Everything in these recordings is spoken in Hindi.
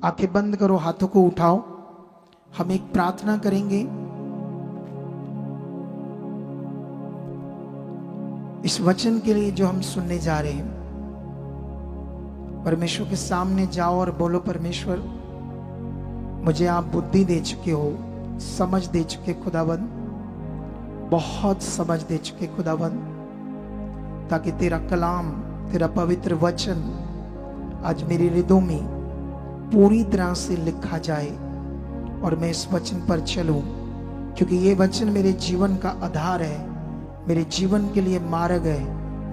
आंखें बंद करो, हाथों को उठाओ। हम एक प्रार्थना करेंगे। इस वचन के लिए जो हम सुनने जा रहे हैं, परमेश्वर के सामने जाओ और बोलो, परमेश्वर मुझे आप बुद्धि दे चुके हो, समझ दे चुके खुदावंद, बहुत समझ दे चुके खुदावंद, ताकि तेरा कलाम, तेरा पवित्र वचन आज मेरे हृदय में पूरी तरह से लिखा जाए और मैं इस वचन पर चलूं, क्योंकि ये वचन मेरे जीवन का आधार है, मेरे जीवन के लिए मार्ग है,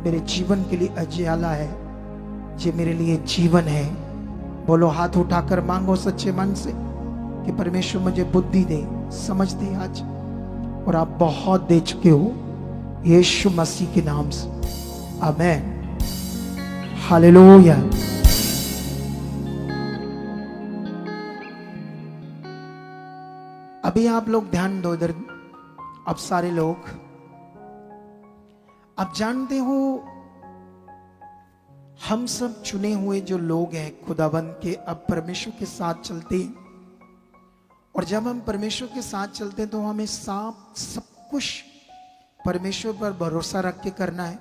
मेरे जीवन के लिए अजियाला है, ये मेरे लिए जीवन है। बोलो, हाथ उठाकर मांगो सच्चे मन से कि परमेश्वर मुझे बुद्धि दे, समझ दे आज। और आप बहुत दे चुके हो यीशु मसीह के नाम से, आमीन, हालेलुया। अभी आप लोग ध्यान दो इधर, अब सारे लोग, आप जानते हो हम सब चुने हुए जो लोग हैं खुदाबंद के, अब परमेश्वर के साथ चलते हैं। और जब हम परमेश्वर के साथ चलते हैं तो हमें सब कुछ परमेश्वर पर भरोसा रख के करना है,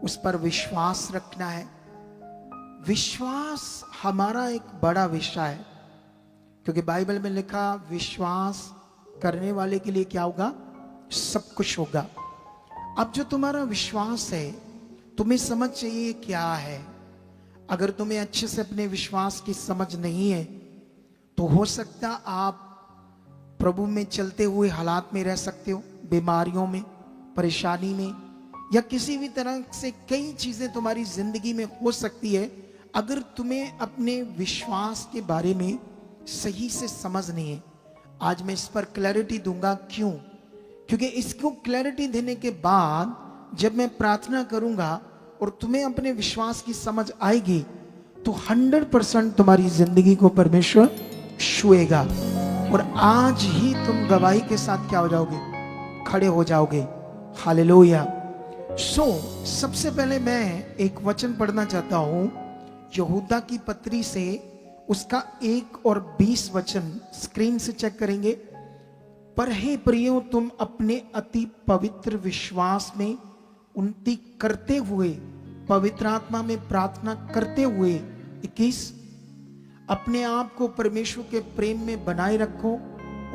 उस पर विश्वास रखना है। विश्वास हमारा एक बड़ा विषय है, क्योंकि बाइबल में लिखा विश्वास करने वाले के लिए क्या होगा, सब कुछ होगा। अब जो तुम्हारा विश्वास है, तुम्हें समझ चाहिए क्या है। अगर तुम्हें अच्छे से अपने विश्वास की समझ नहीं है तो हो सकता आप प्रभु में चलते हुए हालात में रह सकते हो, बीमारियों में, परेशानी में, या किसी भी तरह से कई चीजें तुम्हारी जिंदगी में हो सकती है। अगर तुम्हें अपने विश्वास के बारे में सही से समझ नहीं है, आज मैं इस पर क्लैरिटी दूंगा। क्यों? क्योंकि इसको क्लैरिटी देने के बाद जब मैं प्रार्थना करूंगा और तुम्हें अपने विश्वास की समझ आएगी तो 100% तुम्हारी जिंदगी को परमेश्वर छुएगा और आज ही तुम गवाही के साथ क्या हो जाओगे, खड़े हो जाओगे। हालेलुया। सबसे पहले मैं एक वचन पढ़ना चाहता हूं, यहूदा की पत्री से, उसका 1 और 20 वचन स्क्रीन से चेक करेंगे। पर हे प्रियो, तुम अपने अति पवित्र विश्वास में उन्नति करते हुए, पवित्र आत्मा में प्रार्थना करते हुए, 21, अपने आप को परमेश्वर के प्रेम में बनाए रखो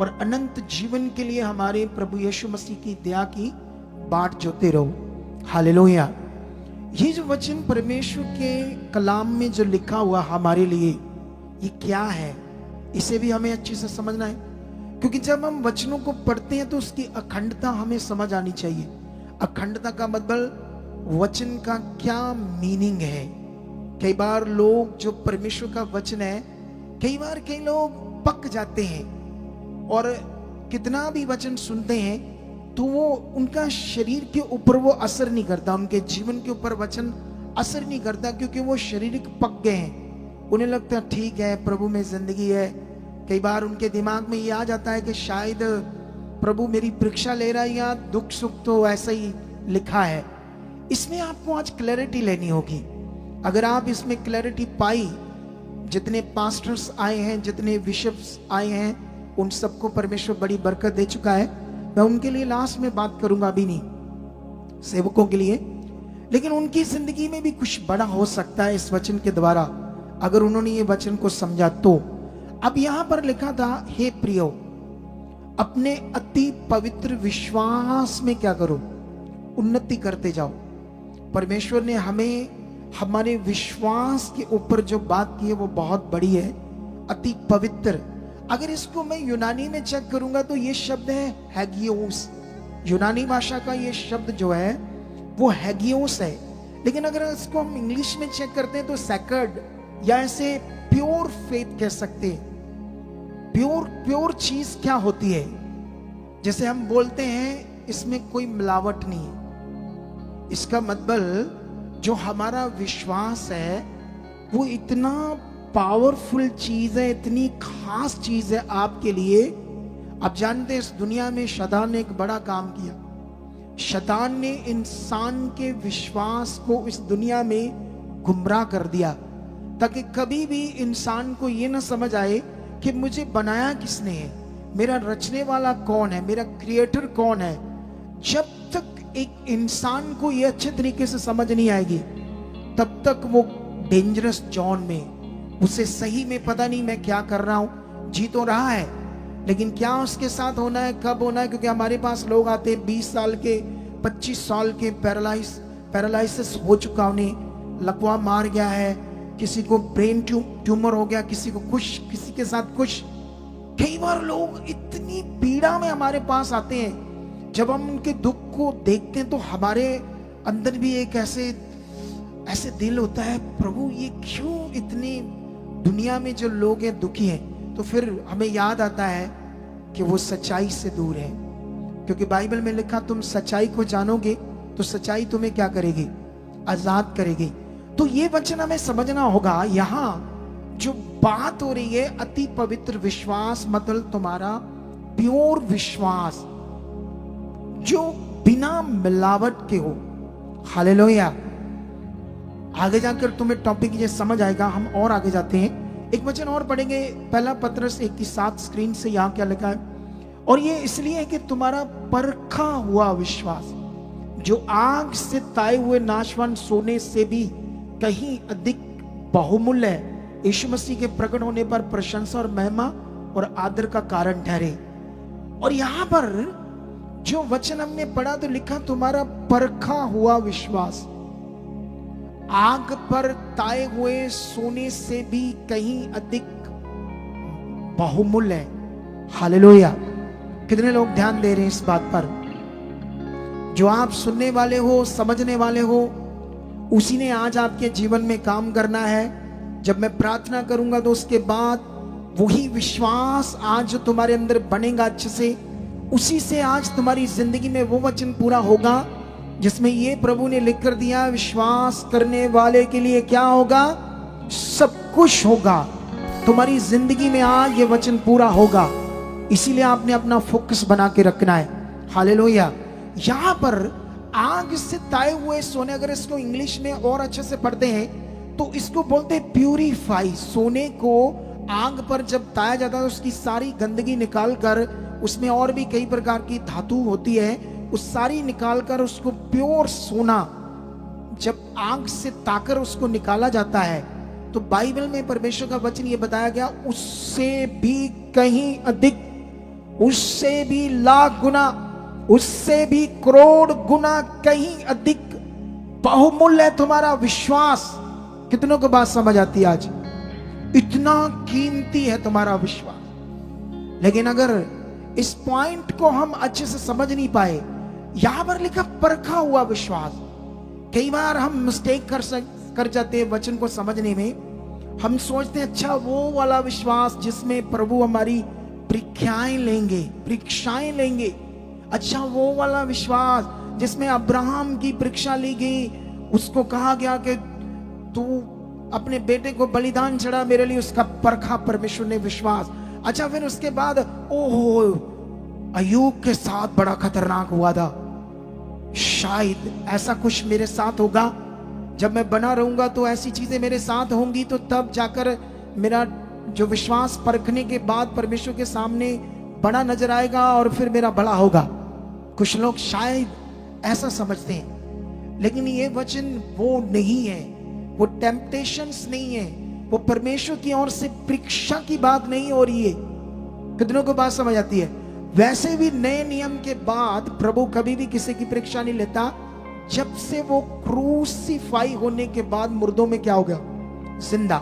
और अनंत जीवन के लिए हमारे प्रभु यीशु मसीह की दया की बाट जोते रहो। हालेलुया। ये जो वचन परमेश्वर के कलाम में जो लिखा हुआ हमारे लिए, ये क्या है, इसे भी हमें अच्छे से समझना है। क्योंकि जब हम वचनों को पढ़ते हैं तो उसकी अखंडता हमें समझ आनी चाहिए। अखंडता का मतलब वचन का क्या मीनिंग है। कई बार लोग, जो परमेश्वर का वचन है, कई लोग पक जाते हैं और कितना भी वचन सुनते हैं तो वो उनका शरीर के ऊपर वो असर नहीं करता, उनके जीवन के ऊपर वचन असर नहीं करता, क्योंकि वो शारीरिक पक गए हैं। उन्हें लगता है ठीक है, प्रभु में जिंदगी है। कई बार उनके दिमाग में ये आ जाता है कि शायद प्रभु मेरी परीक्षा ले रहा है, या दुख सुख तो ऐसा ही लिखा है। इसमें आपको आज क्लैरिटी लेनी होगी। अगर आप इसमें क्लैरिटी पाई, जितने पास्टर्स आए हैं, जितने बिशप्स आए हैं, उन सबको परमेश्वर बड़ी बरकत दे चुका है। मैं उनके लिए लास्ट में बात करूंगा, अभी नहीं, सेवकों के लिए। लेकिन उनकी जिंदगी में भी कुछ बड़ा हो सकता है इस वचन के द्वारा, अगर उन्होंने ये वचन को समझा तो। अब यहां पर लिखा था, हे प्रियो, अपने अति पवित्र विश्वास में क्या करो, उन्नति करते जाओ। परमेश्वर ने हमें हमारे विश्वास के ऊपर जो बात की है वो बहुत बड़ी है, अति पवित्र। अगर इसको मैं यूनानी में चेक करूंगा तो ये शब्द है हैगियोस। यूनानी भाषा का ये शब्द जो है वो हैगियोस है। लेकिन अगर इसको हम इंग्लिश में चेक करते हैं तो सैक्रेड, या ऐसे प्योर फेथ कह सकते हैं। प्योर चीज क्या होती है? जैसे हम बोलते हैं इसमें कोई मिलावट नहीं है। इसका मतलब जो हमारा विश्वास है वो इतना पावरफुल चीज है, इतनी खास चीज है आपके लिए। आप जानते हैं इस दुनिया में शैतान ने एक बड़ा काम किया। शैतान ने इंसान के विश्वास को इस दुनिया में गुमराह कर दिया। ताकि कभी भी इंसान को ये ना समझ आए कि मुझे बनाया किसने है, मेरा रचने वाला कौन है, मेरा क्रिएटर कौन है। जब तक एक इंसान को ये अच्छे तरीके से समझ नहीं आएगी, तब तक वो डेंजरस जोन में, उसे सही में पता नहीं मैं क्या कर रहा हूं, जी तो रहा है लेकिन क्या उसके साथ होना है, कब होना है। क्योंकि हमारे पास लोग आते हैं 20 साल के, 25 साल के, पैरालिसिस हो चुका, उन्हें लकवा मार गया है, किसी को ब्रेन ट्यूमर हो गया, किसी को कुछ, किसी के साथ कुछ। कई बार लोग इतनी पीड़ा में हमारे पास आते हैं, जब हम उनके दुख को देखते हैं तो हमारे अंदर भी एक ऐसे दिल होता है, प्रभु ये क्यों इतनी दुनिया में जो लोग हैं दुखी हैं। तो फिर हमें याद आता है कि वो सच्चाई से दूर है, क्योंकि बाइबल में लिखा तुम सच्चाई को जानोगे तो सच्चाई तुम्हें क्या करेगी, आजाद करेगी। तो ये वचन हमें समझना होगा। यहां जो बात हो रही है अति पवित्र विश्वास, मतलब तुम्हारा प्योर विश्वास जो बिना मिलावट के हो। हालेलुया। आगे जाकर तुम्हें टॉपिक ये समझ आएगा। हम और आगे जाते हैं, एक वचन और पढ़ेंगे, पहला पत्रस 1:7 स्क्रीन से। यहां क्या लिखा है, और ये इसलिए है कि तुम्हारा परखा हुआ विश्वास जो आग से ताए हुए नाशवान सोने से भी कहीं अधिक बहुमूल्य है, यीशु मसीह के प्रकट होने पर प्रशंसा और महिमा और आदर का कारण ठहरे। और यहां पर जो वचन हमने पढ़ा तो लिखा तुम्हारा परखा हुआ विश्वास आग पर ताए हुए सोने से भी कहीं अधिक बहुमूल्य है। हालेलुया। कितने लोग ध्यान दे रहे हैं इस बात पर? जो आप सुनने वाले हो, समझने वाले हो, उसी ने आज आपके जीवन में काम करना है। जब मैं प्रार्थना करूंगा तो उसके बाद वही विश्वास आज जो तुम्हारे अंदर बनेगा अच्छे से, उसी से आज तुम्हारी जिंदगी में वो वचन पूरा होगा जिसमें ये प्रभु ने लिख कर दिया, विश्वास करने वाले के लिए क्या होगा, सब कुछ होगा। तुम्हारी जिंदगी में आज ये वचन पूरा होगा। इसीलिए आपने अपना फोकस बना के रखना है। हालेलुया। यहां पर आग से ताए हुए सोने, अगर इसको इंग्लिश में और अच्छे से पढ़ते हैं तो इसको बोलते हैं प्यूरिफाई। सोने को आग पर जब ताया जाता है उसकी सारी गंदगी निकाल कर, उसमें और भी कई प्रकार की धातु होती है, उस सारी निकाल कर उसको प्योर सोना जब आग से ताकर उसको निकाला जाता है, तो बाइबल में परमेश्वर का वचन ये बताया गया, उससे भी कहीं अधिक, उससे भी लाख गुना, उससे भी करोड़ गुना कहीं अधिक बहुमूल्य है तुम्हारा विश्वास। कितनों को बात समझ आती है आज? इतना कीमती है तुम्हारा विश्वास। लेकिन अगर इस पॉइंट को हम अच्छे से समझ नहीं पाए, यहां पर लिखा परखा हुआ विश्वास। कई बार हम मिस्टेक कर जाते हैं वचन को समझने में। हम सोचते हैं अच्छा वो वाला विश्वास जिसमें प्रभु हमारी परीक्षाएं लेंगे। अच्छा वो वाला विश्वास जिसमें अब्राहम की परीक्षा ली गई, उसको कहा गया कि तू अपने बेटे को बलिदान चढ़ा मेरे लिए, उसका परखा परमेश्वर ने विश्वास। अच्छा फिर उसके बाद ओहो अय्यूब के साथ बड़ा खतरनाक हुआ था, शायद ऐसा कुछ मेरे साथ होगा, जब मैं बना रहूंगा तो ऐसी चीजें मेरे साथ होंगी, तो तब जाकर मेरा जो विश्वास परखने के बाद परमेश्वर के सामने बड़ा नजर आएगा और फिर मेरा बड़ा होगा। कुछ लोग शायद ऐसा समझते हैं, लेकिन ये वचन वो नहीं है, वो टेम्पटेशंस नहीं है, वो परमेश्वर की ओर से परीक्षा की बात नहीं हो रही है। कितनों को बात समझ आती है? वैसे भी नए नियम के बाद प्रभु कभी भी किसी की परीक्षा नहीं लेता। जब से वो क्रूसीफाई होने के बाद मुर्दों में क्या हो गया, जिंदा।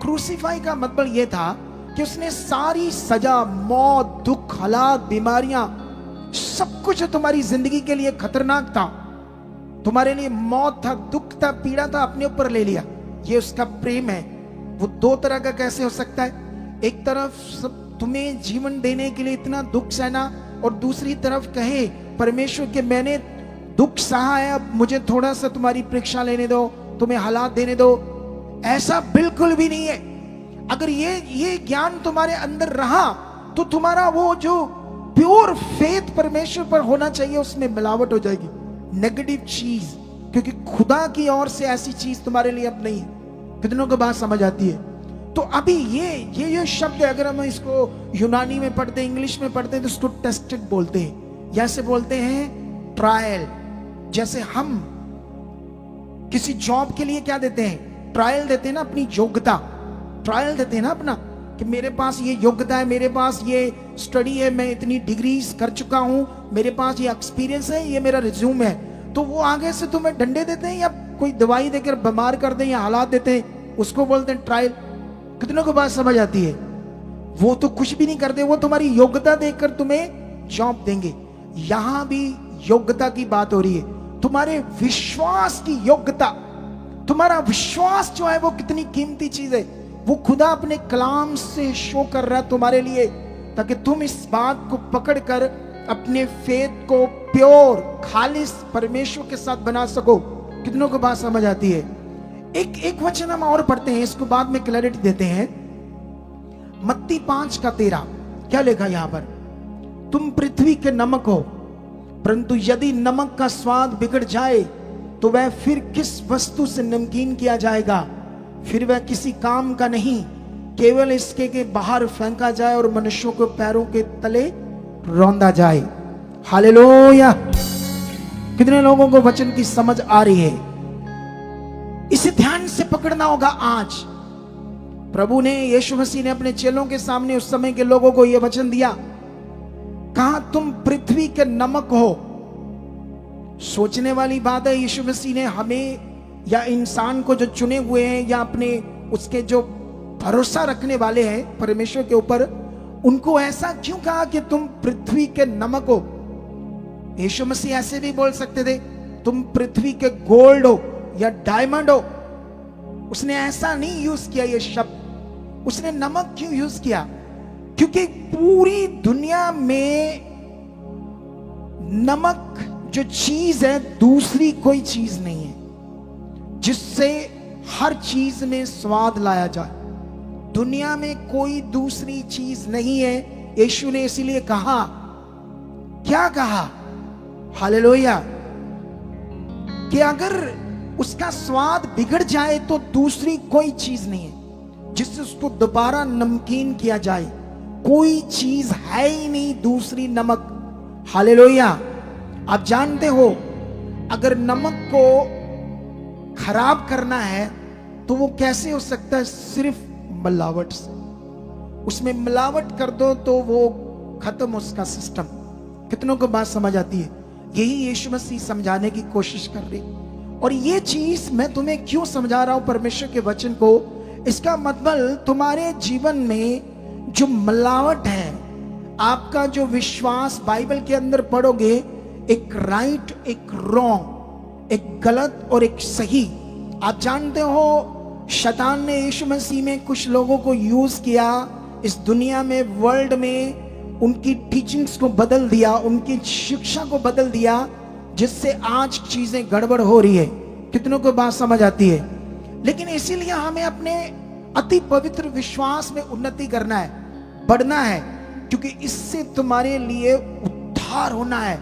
क्रूसीफाई का मतलब यह था कि उसने सारी सजा, मौत, दुख, हालात, बीमारियां, सब कुछ तुम्हारी जिंदगी के लिए खतरनाक था, तुम्हारे लिए मौत था, दुख था, पीड़ा था, अपने ऊपर ले लिया। ये उसका प्रेम है। वो दो तरह का कैसे हो सकता है? एक तरफ तुम्हें जीवन देने के लिए इतना दुख सहना, और दूसरी तरफ कहे परमेश्वर के मैंने दुख सहा है, अब मुझे थोड़ा सा तुम्हारी परीक्षा लेने दो, तुम्हें हालात देने दो। ऐसा बिल्कुल भी नहीं है। अगर ये ज्ञान तुम्हारे अंदर रहा तो तुम्हारा वो जो प्योर फेथ परमेश्वर पर होना चाहिए उसमें मिलावट हो जाएगी, नेगेटिव चीज, क्योंकि खुदा की ओर से ऐसी चीज तुम्हारे लिए अब नहीं है। कितनों को बात समझ आती है? तो अभी ये जो शब्द है, अगर हम इसको यूनानी में पढ़ते हैं, इंग्लिश में पढ़ते हैं, तो इसको टेस्टेड बोलते हैं, या से बोलते हैं ट्रायल। जैसे हम किसी जॉब के लिए क्या देते हैं? ट्रायल देते हैं ना, अपनी योग्यता ट्रायल देते हैं ना अपना, कि मेरे पास ये योग्यता है, मेरे पास ये स्टडी है, मैं इतनी डिग्रीज कर चुका हूं, मेरे पास ये एक्सपीरियंस है, ये मेरा रिज्यूम है। तो वो आगे से तुम्हें डंडे देते हैं या कोई दवाई देकर बीमार कर दें या हालात देते हैं, उसको बोलते हैं ट्रायल। कितनों को बात समझ आती है? वो तो कुछ भी नहीं करते, वो तुम्हारी योग्यता देखकर तुम्हें जॉब देंगे। यहां भी योग्यता की बात हो रही है, तुम्हारे विश्वास की योग्यता। तुम्हारा विश्वास जो है वो कितनी कीमती चीज है, वो खुदा अपने कलाम से शो कर रहा है तुम्हारे लिए, ताकि तुम इस बात को पकड़कर अपने फेथ को प्योर खालिस परमेश्वर के साथ बना सको। कितनों को बात समझ आती है? एक वचन हम और पढ़ते हैं, इसको बाद में क्लैरिटी देते हैं। मत्ती 5:13 क्या लिखा यहां पर? तुम पृथ्वी के नमक हो, परंतु यदि नमक का स्वाद बिगड़ जाए तो वह फिर किस वस्तु से नमकीन किया जाएगा? फिर वह किसी काम का नहीं, केवल इसके के बाहर फेंका जाए और मनुष्यों को पैरों के तले रौंदा जाए। हालेलुया! कितने लोगों को वचन की समझ आ रही है? इसे ध्यान से पकड़ना होगा। आज प्रभु ने, यीशु मसीह ने अपने चेलों के सामने उस समय के लोगों को यह वचन दिया, कहा तुम पृथ्वी के नमक हो। सोचने वाली बात है, यीशु मसीह ने हमें या इंसान को जो चुने हुए हैं या अपने उसके जो भरोसा रखने वाले हैं परमेश्वर के ऊपर, उनको ऐसा क्यों कहा कि तुम पृथ्वी के नमक हो? यीशु मसीह ऐसे भी बोल सकते थे, तुम पृथ्वी के गोल्ड हो या डायमंड हो। उसने ऐसा नहीं यूज किया ये शब्द। उसने नमक क्यों यूज किया? क्योंकि पूरी दुनिया में नमक जो चीज है, दूसरी कोई चीज नहीं है जिससे हर चीज में स्वाद लाया जाए। दुनिया में कोई दूसरी चीज नहीं है। यीशु ने इसीलिए कहा, क्या कहा? हालेलुया! कि अगर उसका स्वाद बिगड़ जाए तो दूसरी कोई चीज नहीं है जिससे उसको दोबारा नमकीन किया जाए। कोई चीज है ही नहीं दूसरी नमक। हालेलुया! आप जानते हो, अगर नमक को खराब करना है तो वो कैसे हो सकता है? सिर्फ मिलावट से। उसमें मिलावट कर दो तो वो खत्म उसका सिस्टम। कितनों को बात समझ आती है? यही यीशु मसीह समझाने की कोशिश कर रही। और ये चीज मैं तुम्हें क्यों समझा रहा हूं परमेश्वर के वचन को? इसका मतलब तुम्हारे जीवन में जो मिलावट है, आपका जो विश्वास, बाइबल के अंदर पढ़ोगे, एक राइट, एक रॉन्ग, एक गलत और एक सही। आप जानते हो, शैतान ने यीशु मसीह में कुछ लोगों को यूज किया, इस दुनिया में, वर्ल्ड में उनकी टीचिंग्स को बदल दिया, उनकी शिक्षा को बदल दिया, जिससे आज चीजें गड़बड़ हो रही है। कितनों को बात समझ आती है? लेकिन इसीलिए हमें अपने अति पवित्र विश्वास में उन्नति करना है, बढ़ना है, क्योंकि इससे तुम्हारे लिए उद्धार होना है,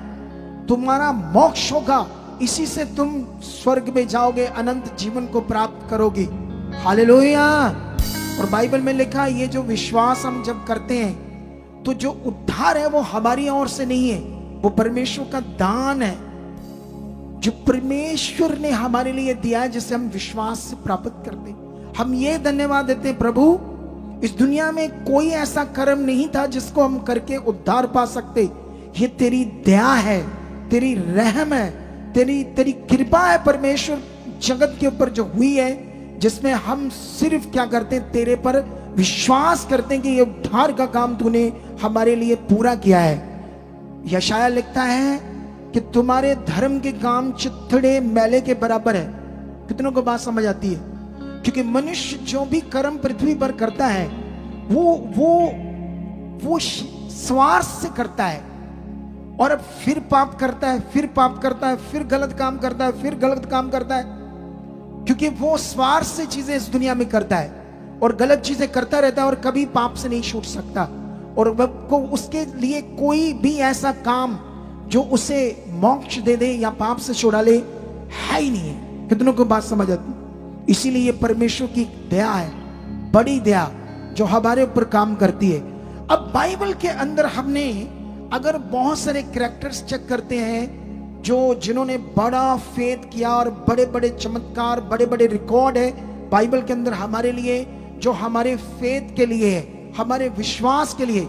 तुम्हारा मोक्ष होगा, इसी से तुम स्वर्ग में जाओगे, अनंत जीवन को प्राप्त करोगे। हालेलुया! और बाइबल में लिखा है, ये जो विश्वास हम जब करते हैं तो जो उद्धार है वो हमारी ओर से नहीं है, वो परमेश्वर का दान है जो परमेश्वर ने हमारे लिए दिया है, जिसे हम विश्वास से प्राप्त करते हैं। हम ये धन्यवाद देते हैं, प्रभु, इस दुनिया में कोई ऐसा कर्म नहीं था जिसको हम करके उद्धार पा सकते। ये तेरी दया है, तेरी रहम है, तेरी कृपा है परमेश्वर जगत के ऊपर जो हुई है, जिसमें हम सिर्फ क्या करते हैं? तेरे पर विश्वास करते हैं कि ये उद्धार का काम तूने हमारे लिए पूरा किया है। यशायाह लिखता है कि तुम्हारे धर्म के काम चिथड़े मैले के बराबर है। कितनों को बात समझ आती है? क्योंकि मनुष्य जो भी कर्म पृथ्वी पर करता है वो स्वार्थ से करता है, और अब फिर पाप करता है, फिर पाप करता है, फिर गलत काम करता है, फिर गलत काम करता है, क्योंकि वो स्वार्थ से चीजें इस दुनिया में करता है और गलत चीजें करता रहता है और कभी पाप से नहीं छूट सकता। और को उसके लिए कोई भी ऐसा काम जो उसे मोक्ष दे दे या पाप से छुड़ा ले है ही नहीं है। कितनों को बात समझ आती? इसीलिए ये परमेश्वर की दया है, बड़ी दया जो हमारे ऊपर काम करती है। अब बाइबल के अंदर हमने अगर बहुत सारे कैरेक्टर्स चेक करते हैं जिन्होंने बड़ा फेथ किया और बड़े बड़े चमत्कार, बड़े बड़े रिकॉर्ड है बाइबल के अंदर हमारे लिए, जो हमारे फेथ के लिए है, हमारे विश्वास के लिए।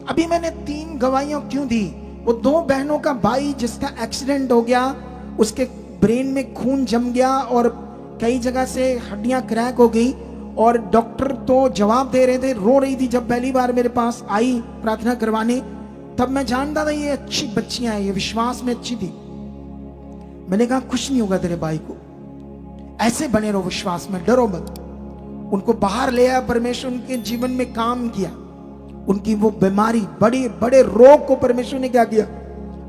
अभी मैंने 3 गवाहियां क्यों दी? वो 2 बहनों का भाई जिसका एक्सीडेंट हो गया, उसके ब्रेन में खून जम गया और कई जगह से हड्डियां क्रैक हो गई, और डॉक्टर तो जवाब दे रहे थे, रो रही थी। जब पहली बार मेरे पास आई प्रार्थना करवाने, तब मैं जानता था ये अच्छी बच्चियां हैं, ये विश्वास में अच्छी थी। मैंने कहा कुछ नहीं होगा तेरे भाई को, ऐसे बने रहो विश्वास में, डरो मत। उनको बाहर ले आया परमेश्वर, उनके जीवन में काम किया, उनकी वो बीमारी, बड़े बड़े रोग को परमेश्वर ने क्या किया।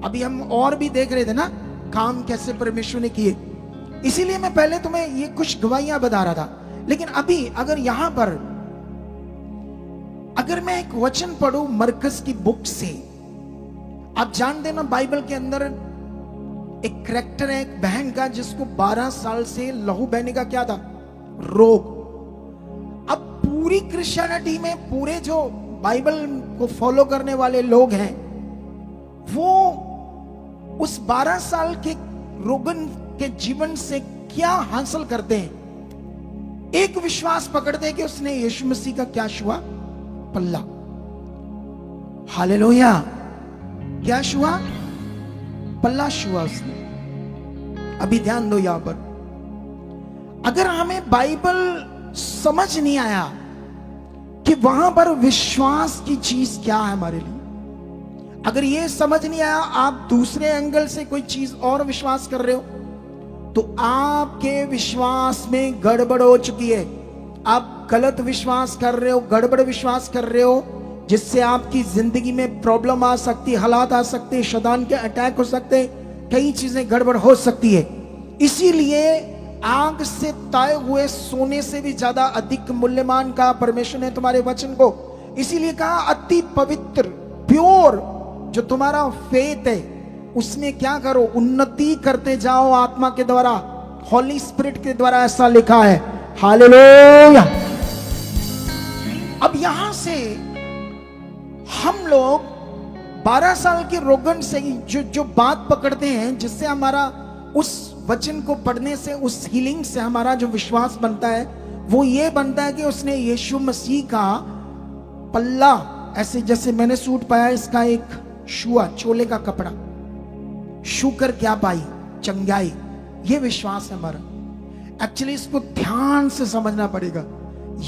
अभी हम और भी देख रहे थे ना काम कैसे परमेश्वर ने किए। इसीलिए मैं पहले तुम्हें ये कुछ गवाहियां बता रहा था। लेकिन अभी अगर यहां पर अगर मैं एक वचन पढ़ूं मरकस की बुक से, आप जानते ना बाइबल के अंदर एक कैरेक्टर है एक बहन का जिसको 12 साल से लहू बहने का क्या था, रोग। अब पूरी क्रिश्चियनिटी में पूरे जो बाइबल को फॉलो करने वाले लोग हैं वो उस 12 साल के रोगन के जीवन से क्या हासिल करते हैं? एक विश्वास पकड़ते हैं कि उसने यीशु मसीह का क्या छुआ, पल्ला। हालेलुया, क्या छुआ, पल्ला छुआ उसने। अभी ध्यान दो यहां पर, अगर हमें बाइबल समझ नहीं आया कि वहां पर विश्वास की चीज क्या है हमारे लिए, अगर ये समझ नहीं आया, आप दूसरे एंगल से कोई चीज और विश्वास कर रहे हो, तो आपके विश्वास में गड़बड़ हो चुकी है। आप गलत विश्वास कर रहे हो, गड़बड़ विश्वास कर रहे हो, जिससे आपकी जिंदगी में प्रॉब्लम आ सकती है, हालात आ सकते हैं, शैतान के अटैक हो सकते हैं, कई चीजें गड़बड़ हो सकती है। इसीलिए आग से ताए हुए सोने से भी ज्यादा अधिक मूल्यवान कहा परमेश्वर ने तुम्हारे वचन को। इसीलिए कहा अति पवित्र, प्योर जो तुम्हारा फेथ है उसमें क्या करो, उन्नति करते जाओ आत्मा के द्वारा, हॉली स्पिरिट के द्वारा, ऐसा लिखा है। हालेलुया। अब यहां से हम लोग 12 साल के रोगन से जो बात पकड़ते हैं, जिससे हमारा उस वचन को पढ़ने से, उस हीलिंग से हमारा जो विश्वास बनता है वो ये बनता है कि उसने यीशु मसीह का पल्ला, ऐसे जैसे मैंने सूट पाया, इसका एक छुआ, चोले का कपड़ा छू कर क्या पाई, चंगाई। ये विश्वास है हमारा। एक्चुअली इसको ध्यान से समझना पड़ेगा।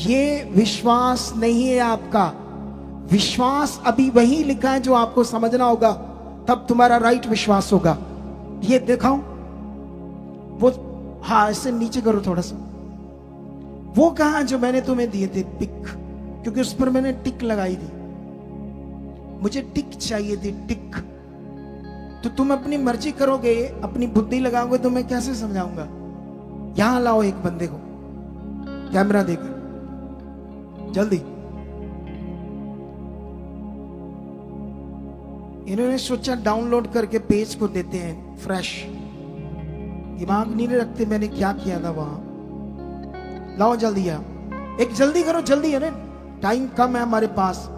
ये विश्वास नहीं है आपका, विश्वास अभी वही लिखा है जो आपको समझना होगा, तब तुम्हारा राइट विश्वास होगा। ये दिखाओ वो, हाँ ऐसे नीचे करो थोड़ा सा, वो कहा जो मैंने तुम्हें दिए थे पिक, क्योंकि उस पर मैंने टिक लगाई थी, मुझे टिक चाहिए थी, टिक। तो तुम अपनी मर्जी करोगे, अपनी बुद्धि लगाओगे तो मैं कैसे समझाऊंगा? यहां लाओ एक बंदे को, कैमरा देकर जल्दी। इन्होंने सोचा डाउनलोड करके पेज को देते हैं फ्रेश, दिमाग नहीं रखते मैंने क्या किया था वहां। लाओ जल्दी यार, एक जल्दी करो, जल्दी है, टाइम कम है हमारे पास।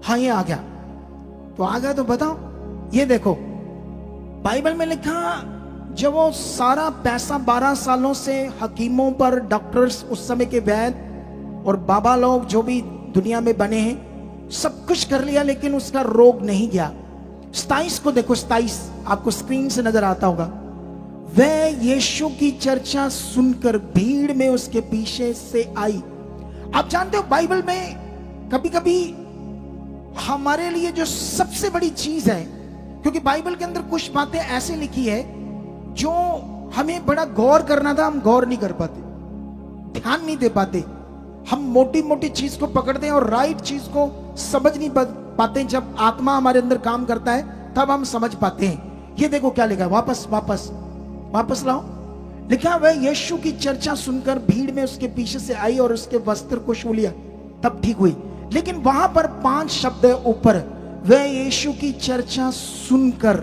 हाँ ये आ गया, तो आ गया तो बताओ। ये देखो बाइबल में लिखा, जब वो सारा पैसा 12 सालों से हकीमों पर, डॉक्टर्स, उस समय के वैद्य और बाबा लोग जो भी दुनिया में बने हैं, सब कुछ कर लिया, लेकिन उसका रोग नहीं गया। 27 को देखो, 27 आपको स्क्रीन से नजर आता होगा। वह यीशु की चर्चा सुनकर भीड़ में उसके पीछे से आई। आप जानते हो बाइबल में कभी कभी हमारे लिए जो सबसे बड़ी चीज है, क्योंकि बाइबल के अंदर कुछ बातें ऐसे लिखी है जो हमें बड़ा गौर करना था, हम गौर नहीं कर पाते, ध्यान नहीं दे पाते, हम मोटी मोटी चीज को पकड़ते हैं और राइट चीज को समझ नहीं पाते। जब आत्मा हमारे अंदर काम करता है तब हम समझ पाते हैं। ये देखो क्या लिखा है, वापस वापस वापस लाओ। लिखा वह यीशु की चर्चा सुनकर भीड़ में उसके पीछे से आई और उसके वस्त्र को छू लिया, तब ठीक हुई। लेकिन वहां पर 5 शब्द है ऊपर, वह यीशु की चर्चा सुनकर।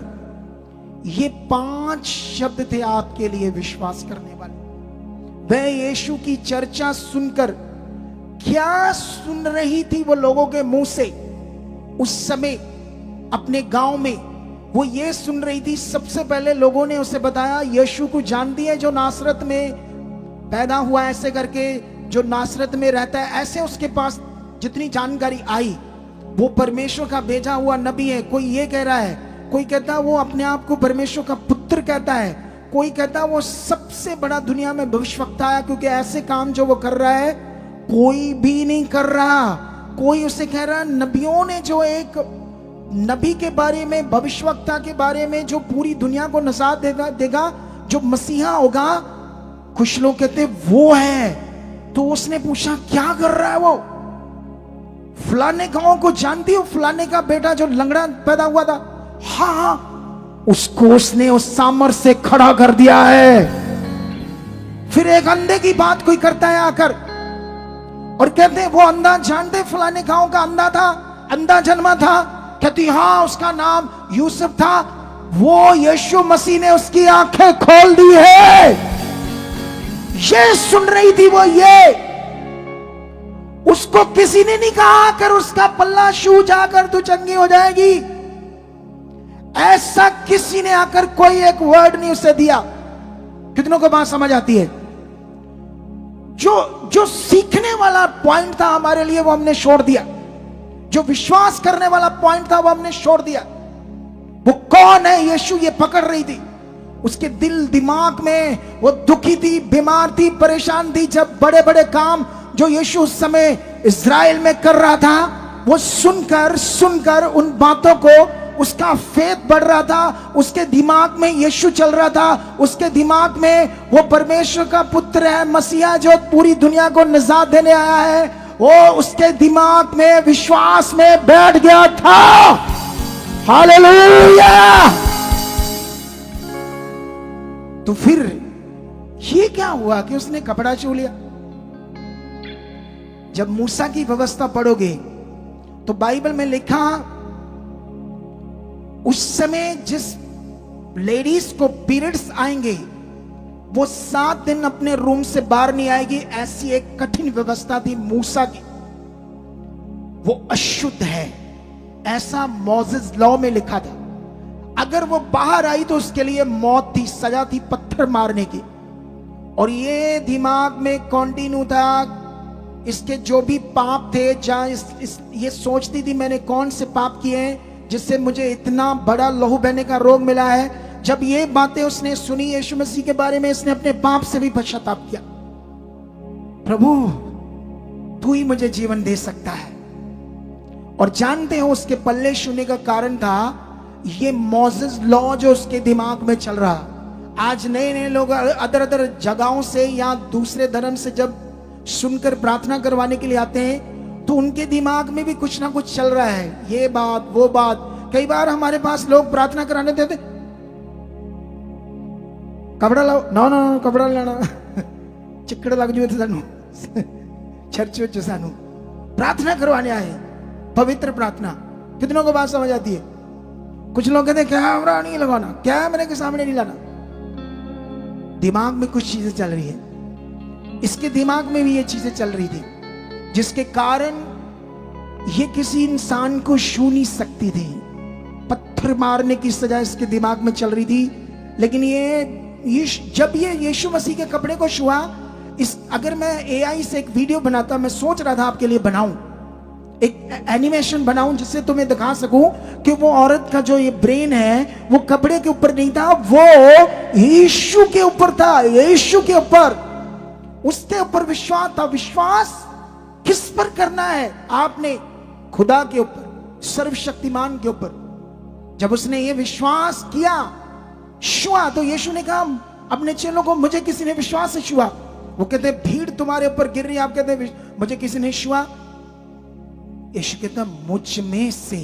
ये 5 शब्द थे आपके लिए विश्वास करने वाले। वह यीशु की चर्चा सुनकर क्या सुन रही थी वो लोगों के मुंह से उस समय अपने गांव में, वो ये सुन रही थी। सबसे पहले लोगों ने उसे बताया यीशु को जानती है जो नासरत में पैदा हुआ, ऐसे करके जो नासरत में रहता है, ऐसे उसके पास जितनी जानकारी आई वो परमेश्वर का भेजा हुआ नबी है। कोई ये कह रहा है, कोई कहता है वो अपने आप को परमेश्वर का पुत्र कहता है, कोई कहता है वो सबसे बड़ा दुनिया में भविष्यवक्ता है, क्योंकि ऐसे काम जो वो कर रहा है कोई भी नहीं कर रहा। कोई उसे कह रहा है नबियों ने जो एक नबी के बारे में, भविष्यवक्ता के बारे में जो पूरी दुनिया को नजात देगा, जो मसीहा होगा, कुछ लोग कहते वो है। तो उसने पूछा क्या कर रहा है वो? फलाने गांव को जानती हो, फलाने का बेटा जो लंगड़ा पैदा हुआ था? हाँ, उसको उसने उस सामर से खड़ा कर दिया है। फिर एक अंधे की बात कोई करता है आकर और कहते हैं वो अंधा जानते, फलाने गांव का अंधा था, अंधा जन्मा था। कहती हाँ, उसका नाम यूसुफ था। वो यीशु मसीह ने उसकी आंखें खोल दी है। ये सुन रही थी वो, ये उसको किसी ने नहीं कहा कर उसका पल्ला छू जाकर तू चंगी हो जाएगी, ऐसा किसी ने आकर कोई एक वर्ड नहीं उसे दिया। कितनों को बात समझ आती है? जो सीखने वाला पॉइंट था हमारे लिए वो हमने छोड़ दिया, जो विश्वास करने वाला पॉइंट था वो हमने छोड़ दिया। वो कौन है यीशु, ये पकड़ रही थी। उसके दिल दिमाग में वो दुखी थी, बीमार थी, परेशान थी। जब बड़े बड़े काम जो यीशु उस समय इज़राइल में कर रहा था, वो सुनकर उन बातों को उसका फेथ बढ़ रहा था। उसके दिमाग में यीशु चल रहा था, उसके दिमाग में वो परमेश्वर का पुत्र है, मसीहा जो पूरी दुनिया को निजात देने आया है, वो उसके दिमाग में विश्वास में बैठ गया था। हालेलुया। तो फिर ये क्या हुआ कि उसने कपड़ा छू लिया? जब मूसा की व्यवस्था पढ़ोगे तो बाइबल में लिखा उस समय जिस लेडीज को पीरियड्स आएंगे वो 7 दिन अपने रूम से बाहर नहीं आएगी। ऐसी एक कठिन व्यवस्था थी मूसा की। वो अशुद्ध है, ऐसा मोसेस लॉ में लिखा था। अगर वो बाहर आई तो उसके लिए मौत थी, सजा थी पत्थर मारने की। और ये दिमाग में कंटिन्यू था। इसके जो भी पाप थे, जहां ये सोचती थी मैंने कौन से पाप किए हैं जिससे मुझे इतना बड़ा लहू बहने का रोग मिला है। जब ये बातें उसने सुनी यीशु मसीह के बारे में, इसने अपने पाप से भी पश्चाताप किया। प्रभु तू ही मुझे जीवन दे सकता है। और जानते हो उसके पल्ले छूने का कारण था ये मोसेस लॉ जो उसके दिमाग में चल रहा। आज नए नए लोग अदर जगहों से या दूसरे धर्म से जब सुनकर प्रार्थना करवाने के लिए आते हैं तो उनके दिमाग में भी कुछ ना कुछ चल रहा है, ये बात वो बात। कई बार हमारे पास लोग प्रार्थना कराने देते, कपड़ा लाओ, ना कपड़ा लाना चिक्कड़ लग जाए सानू चर्च विच सानू प्रार्थना करवाने आए, पवित्र प्रार्थना। कितनों को बात समझ आती है? कुछ लोग कहते कैमरा नहीं लगाना, कैमरे के सामने नहीं लाना। दिमाग में कुछ चीजें चल रही है। इसके दिमाग में भी ये चीजें चल रही थी जिसके कारण ये किसी इंसान को छू नहीं सकती थी। पत्थर मारने की सजा इसके दिमाग में चल रही थी। लेकिन ये जब ये यीशु मसीह के कपड़े को छुआ, अगर मैं एआई से एक वीडियो बनाता, मैं सोच रहा था आपके लिए बनाऊं, एक एनिमेशन बनाऊं जिससे तुम्हें दिखा सकूं कि वो औरत का जो ये ब्रेन है वो कपड़े के ऊपर नहीं था, वो यीशु के ऊपर था। यीशु के ऊपर, उसके ऊपर विश्वास था। विश्वास किस पर करना है? आपने खुदा के ऊपर, सर्वशक्तिमान के ऊपर। जब उसने ये विश्वास किया, छुआ, तो यीशु ने कहा अपने चेलों को, मुझे किसी ने विश्वास से छुआ। वो कहते भीड़ तुम्हारे ऊपर गिर रही है, आप कहते मुझे किसी ने छुआ। यीशु कहता मुझ में से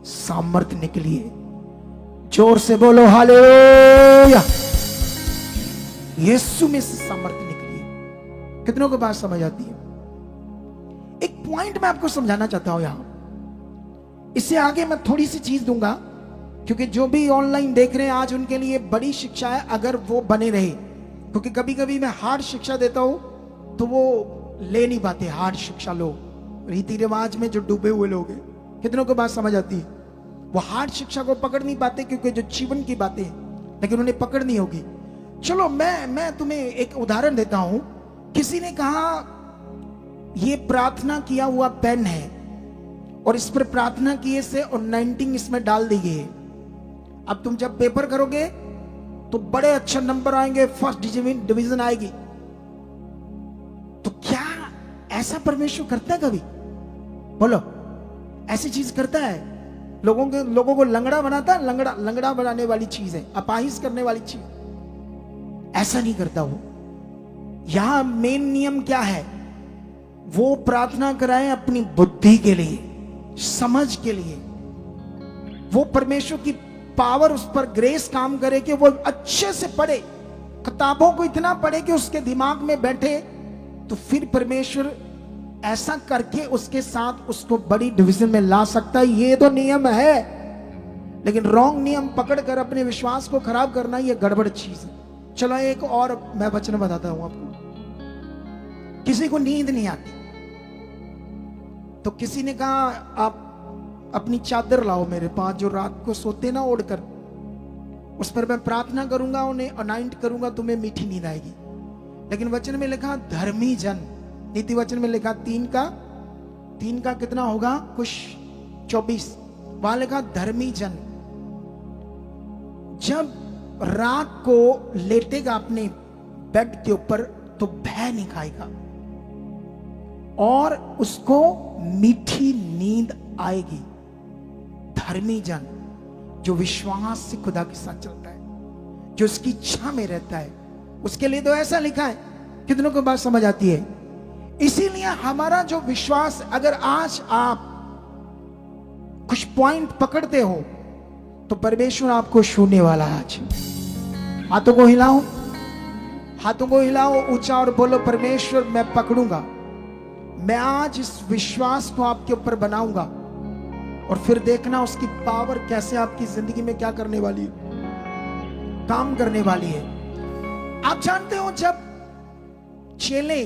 सामर्थ निकली है। जोर से बोलो हालेलुया। यीशु में से सामर्थ निकली है। कितनों को बात समझ आती है? एक पॉइंट मैं आपको समझाना चाहता हूं यहां, इससे आगे मैं थोड़ी सी चीज दूंगा क्योंकि जो भी ऑनलाइन देख रहे हैं आज उनके लिए बड़ी शिक्षा है अगर वो बने रहे। क्योंकि कभी कभी मैं हार्ड शिक्षा देता हूं तो वो ले नहीं पाते हार्ड शिक्षा। लोग रीति रिवाज में जो डूबे हुए लोग हैं, कितनों को बात समझ आती है? वो हार्ड शिक्षा को पकड़ नहीं पाते क्योंकि जो जीवन की बातें लेकिन उन्हें पकड़नी होगी। चलो मैं तुम्हें एक उदाहरण देता हूं। किसी ने कहा ये प्रार्थना किया हुआ पेन है और इस पर प्रार्थना किए से और 19 इसमें डाल दी गई है। अब तुम जब पेपर करोगे तो बड़े अच्छे नंबर आएंगे, फर्स्ट डिवीजन आएगी। तो क्या ऐसा परमेश्वर करता है कभी? बोलो, ऐसी चीज करता है? लोगों को लंगड़ा बनाता है? लंगड़ा बनाने वाली चीज है, अपाहिज करने वाली चीज। ऐसा नहीं करता वो। यहां मेन नियम क्या है? वो प्रार्थना कराए अपनी बुद्धि के लिए, समझ के लिए। वो परमेश्वर की पावर उस पर ग्रेस काम करे कि वो अच्छे से पढ़े, किताबों को इतना पढ़े कि उसके दिमाग में बैठे। तो फिर परमेश्वर ऐसा करके उसके साथ उसको बड़ी डिवीजन में ला सकता है। ये तो नियम है, लेकिन रॉन्ग नियम पकड़कर अपने विश्वास को खराब करना ये गड़बड़ चीज है। चलो एक और मैं वचन बताता हूं आपको। किसी को नींद नहीं आती तो किसी ने कहा आप अपनी चादर लाओ मेरे पास, जो रात को सोते ना ओढ़कर, उस पर मैं प्रार्थना करूंगा, उन्हें अनाइंट करूंगा, तुम्हें मीठी नींद आएगी। लेकिन वचन में लिखा धर्मी जन, नीति वचन में लिखा 3 का कितना होगा? कुछ 24। वहां लिखा धर्मी जन जब रात को लेटेगा अपने बेड के ऊपर तो भय नहीं खाएगा और उसको मीठी नींद आएगी। धर्मी जन जो विश्वास से खुदा के साथ चलता है, जो उसकी इच्छा में रहता है, उसके लिए तो ऐसा लिखा है। कितनों को बात समझ आती है? इसीलिए हमारा जो विश्वास, अगर आज आप कुछ पॉइंट पकड़ते हो तो परमेश्वर आपको छूने वाला है। आज हाथों को हिलाओ, हाथों को हिलाओ ऊंचा और बोलो परमेश्वर मैं पकड़ूंगा। मैं आज इस विश्वास को आपके ऊपर बनाऊंगा और फिर देखना उसकी पावर कैसे आपकी जिंदगी में क्या करने वाली है, काम करने वाली है। आप जानते हो जब चेले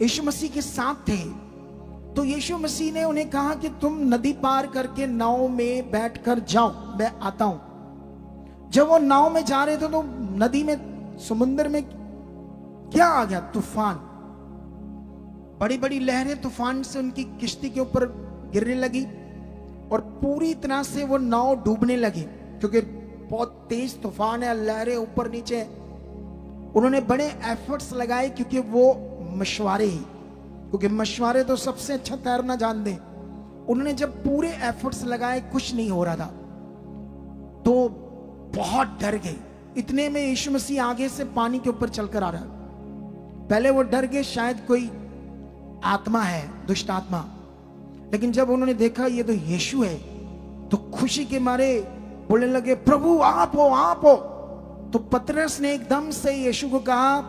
यीशु मसीह के साथ थे तो यीशु मसीह ने उन्हें कहा कि तुम नदी पार करके नाव में बैठकर जाओ, मैं आता हूं। जब वो नाव में जा रहे थे तो नदी में, समुद्र में क्या आ गया? तूफान। बड़ी बड़ी लहरें तूफान से उनकी किश्ती के ऊपर गिरने लगी और पूरी तरह से वो नाव डूबने लगी क्योंकि बहुत तेज तूफान है, लहरें ऊपर नीचे। उन्होंने बड़े एफर्ट्स लगाए क्योंकि वो मछुआरे ही, क्योंकि मछुआरे तो सबसे अच्छा तैरना जानते। उन्होंने जब पूरे एफर्ट्स लगाए कुछ नहीं हो रहा था तो बहुत डर गए। इतने में यीशु मसीह आगे से पानी के ऊपर चलकर आ रहा है। पहले वो डर गए शायद कोई आत्मा है, दुष्ट आत्मा, लेकिन जब उन्होंने देखा ये तो यीशु है तो खुशी के मारे बोलने लगे प्रभु आप हो, आप हो। तो पतरस ने एकदम से यीशु को कहा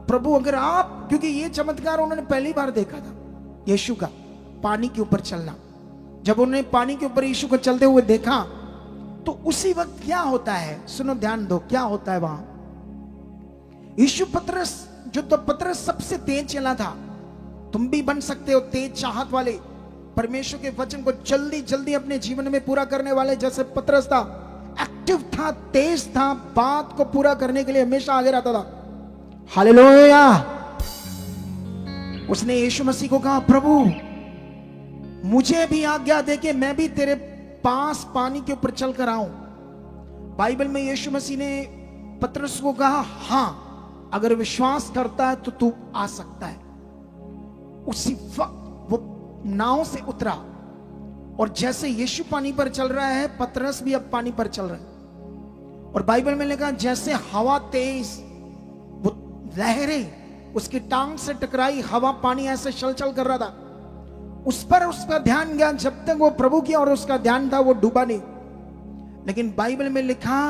प्रभु अगर आप, क्योंकि ये चमत्कार उन्होंने पहली बार देखा था यीशु का, पानी के ऊपर चलना। जब उन्होंने पानी के ऊपर यीशु को चलते हुए देखा तो उसी वक्त क्या होता है, सुनो ध्यान दो क्या होता है वहां। यीशु पतरस, जो तो पतरस सबसे तेज चला था, तुम भी बन सकते हो तेज चाहत वाले, परमेश्वर के वचन को जल्दी जल्दी अपने जीवन में पूरा करने वाले जैसे पतरस था। एक्टिव था, तेज था, बात को पूरा करने के लिए हमेशा आगे रहता था। हालेलुया। उसने यीशु मसीह को कहा प्रभु मुझे भी आज्ञा दे के मैं भी तेरे पास पानी के ऊपर चलकर आऊं। बाइबल में यीशु मसीह ने पतरस को कहा हां अगर विश्वास करता है तो तू आ सकता है। उसी वक्त वो नाव से उतरा और जैसे यीशु पानी पर चल रहा है पतरस भी अब पानी पर चल रहा है। और बाइबल में लिखा जैसे हवा तेज, वो लहरें उसकी टांग से टकराई, हवा पानी ऐसे चल कर रहा था, उस पर उसका ध्यान गया। जब तक वो प्रभु की और उसका ध्यान था वो डूबा नहीं। लेकिन बाइबल में लिखा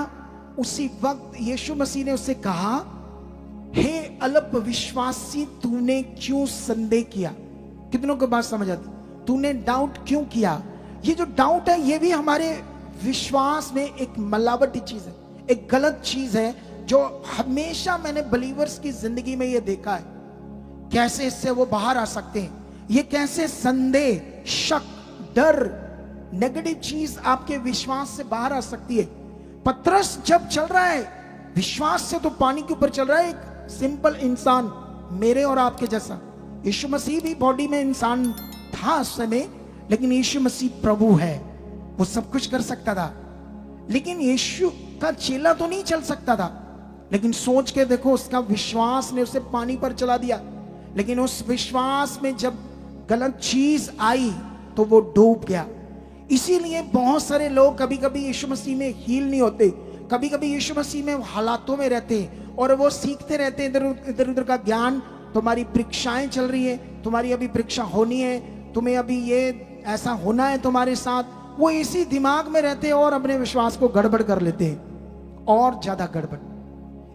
उसी वक्त यीशु मसीह ने उससे कहा हे अल्प विश्वासी तूने क्यों संदेह किया। कितनों को बात समझ आती? तूने डाउट क्यों किया? ये जो डाउट है ये भी हमारे विश्वास में एक मिलावटी चीज है, एक गलत चीज है जो हमेशा मैंने बिलीवर्स की जिंदगी में ये देखा है। कैसे इससे वो बाहर आ सकते हैं, ये कैसे संदेह, शक, डर, नेगेटिव चीज आपके विश्वास से बाहर आ सकती है। पतरस जब चल रहा है विश्वास से, तो पानी के ऊपर चल रहा है, एक सिंपल इंसान मेरे और आपके जैसा। यीशु मसीह भी बॉडी में इंसान था उस समय, लेकिन यीशु मसीह प्रभु है, वो सब कुछ कर सकता था। लेकिन यीशु का चेला तो नहीं चल सकता था। लेकिन सोच के देखो, उसका विश्वास ने उसे पानी पर चला दिया। लेकिन उस विश्वास में जब गलत चीज आई तो वो डूब गया। इसीलिए बहुत सारे लोग कभी कभी यीशु मसीह में हील नहीं होते, कभी कभी यीशु मसीह में हालातों में रहते हैं और वो सीखते रहते हैं इधर उधर का ज्ञान। तुम्हारी परीक्षाएं चल रही है, तुम्हारी अभी परीक्षा होनी है, तुम्हें अभी ये ऐसा होना है तुम्हारे साथ, वो इसी दिमाग में रहते हैं और अपने विश्वास को गड़बड़ कर लेते हैं, और ज्यादा गड़बड़।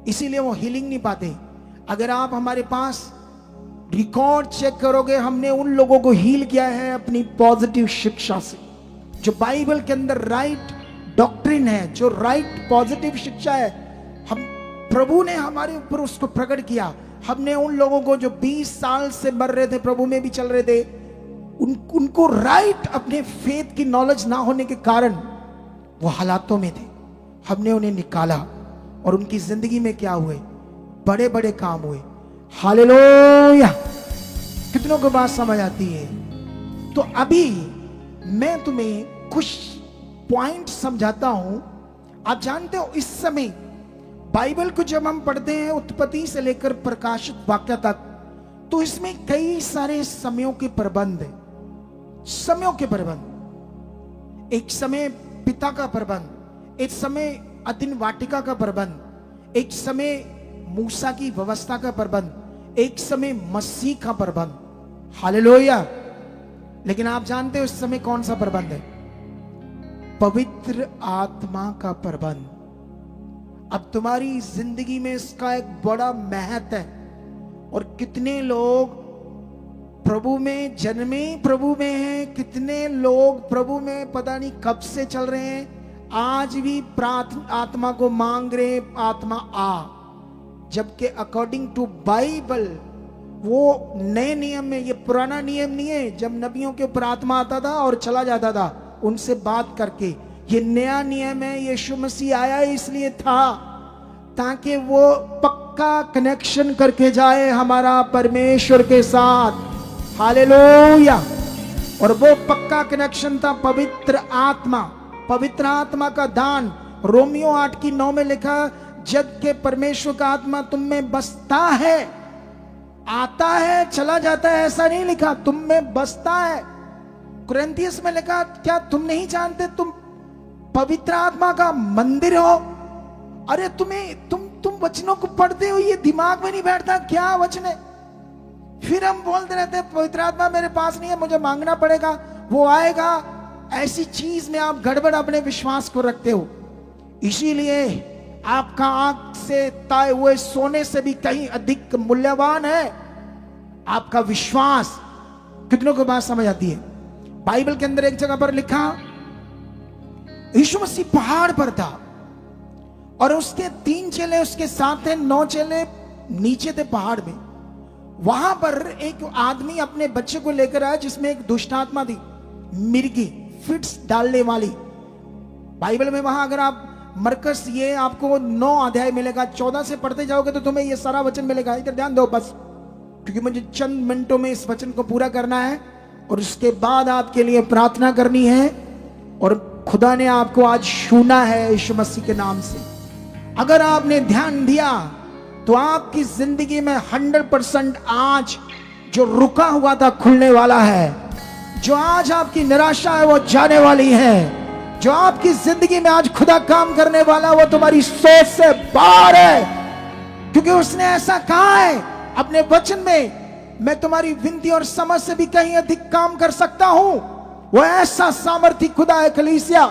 इसीलिए वो हीलिंग नहीं पाते। अगर आप हमारे पास रिकॉर्ड चेक करोगे, हमने उन लोगों को हील किया है अपनी पॉजिटिव शिक्षा से, जो बाइबल के अंदर राइट डॉक्ट्रिन है, जो राइट पॉजिटिव शिक्षा है, हम प्रभु ने हमारे ऊपर उसको प्रकट किया। हमने उन लोगों को जो 20 साल से मर रहे थे, प्रभु में भी चल रहे थे, उनको राइट अपने फेथ की नॉलेज ना होने के कारण वो हालातों में थे, हमने उन्हें निकाला और उनकी जिंदगी में क्या हुए, बड़े बड़े काम हुए। हालेलुया! कितनों को बात समझ आती है? तो अभी मैं तुम्हें कुछ पॉइंट समझाता हूं। आप जानते हो, इस समय बाइबल को जब हम पढ़ते हैं उत्पत्ति से लेकर प्रकाशित वाक्य तक, तो इसमें कई सारे समयों के प्रबंध है। समयों के प्रबंध, एक समय पिता का प्रबंध, एक समय अदन वाटिका का प्रबंध, एक समय मूसा की व्यवस्था का प्रबंध, एक समय मसीह का प्रबंध। हालेलुया! लेकिन आप जानते हो इस समय कौन सा प्रबंध है? पवित्र आत्मा का प्रबंध। अब तुम्हारी जिंदगी में इसका एक बड़ा महत्व है। और कितने लोग प्रभु में जन्मे प्रभु में हैं, कितने लोग प्रभु में पता नहीं कब से चल रहे हैं, आज भी आत्मा को मांग रहे हैं, आत्मा आ। जबकि अकॉर्डिंग टू बाइबल वो नए नियम में, ये पुराना नियम नहीं है जब नबियों के ऊपर आत्मा आता था और चला जाता था उनसे बात करके। ये नया नियम है, यीशु मसीह आया इसलिए था ताकि वो पक्का कनेक्शन करके जाए हमारा परमेश्वर के साथ। हालेलुया! और वो पक्का कनेक्शन था पवित्र आत्मा, पवित्र आत्मा का दान। रोमियो 8:9 में लिखा, जब के परमेश्वर का आत्मा तुम में बसता है, आता है चला जाता है, ऐसा नहीं लिखा, तुम में बसता है। कुरिन्थियस में लिखा, क्या तुम नहीं जानते तुम पवित्र आत्मा का मंदिर हो? अरे तुम वचनों को पढ़ते हो, ये दिमाग में नहीं बैठता क्या वचन है? फिर हम बोलते रहते हैं पवित्र आत्मा मेरे पास नहीं है, मुझे मांगना पड़ेगा, वो आएगा। ऐसी चीज में आप गड़बड़ अपने विश्वास को रखते हो। इसीलिए आपका आंख से ताए हुए सोने से भी कहीं अधिक मूल्यवान है आपका विश्वास। कितनों को बात समझ आती है? बाइबल के अंदर एक जगह पर लिखा, यीशु मसीह पहाड़ पर था और उसके 3 चेले उसके साथ थे, 9 चेले नीचे थे पहाड़ में। वहां पर एक आदमी अपने बच्चे को लेकर आया जिसमें एक दुष्ट आत्मा थी, मिर्गी, फिट्स डालने वाली। बाइबल में वहां अगर आप मरकस, ये आपको 9 अध्याय मिलेगा, 14 से पढ़ते जाओगे तो तुम्हें ये सारा वचन मिलेगा। इधर ध्यान दो बस, क्योंकि मुझे चंद मिनटों में इस वचन को पूरा करना है और उसके बाद आपके लिए प्रार्थना करनी है। और खुदा ने आपको आज छूना है यीशु मसीह के नाम से। अगर आपने ध्यान दिया तो आपकी जिंदगी में 100% आज जो रुका हुआ था खुलने वाला है। जो आज आपकी निराशा है वो जाने वाली है। जो आपकी जिंदगी में आज खुदा काम करने वाला वो तुम्हारी सोच से बाहर है, क्योंकि उसने ऐसा कहा है अपने वचन में, मैं तुम्हारी विनती और समझ से भी कहीं अधिक काम कर सकता हूं। वो ऐसा सामर्थी खुदा है। कलीसिया,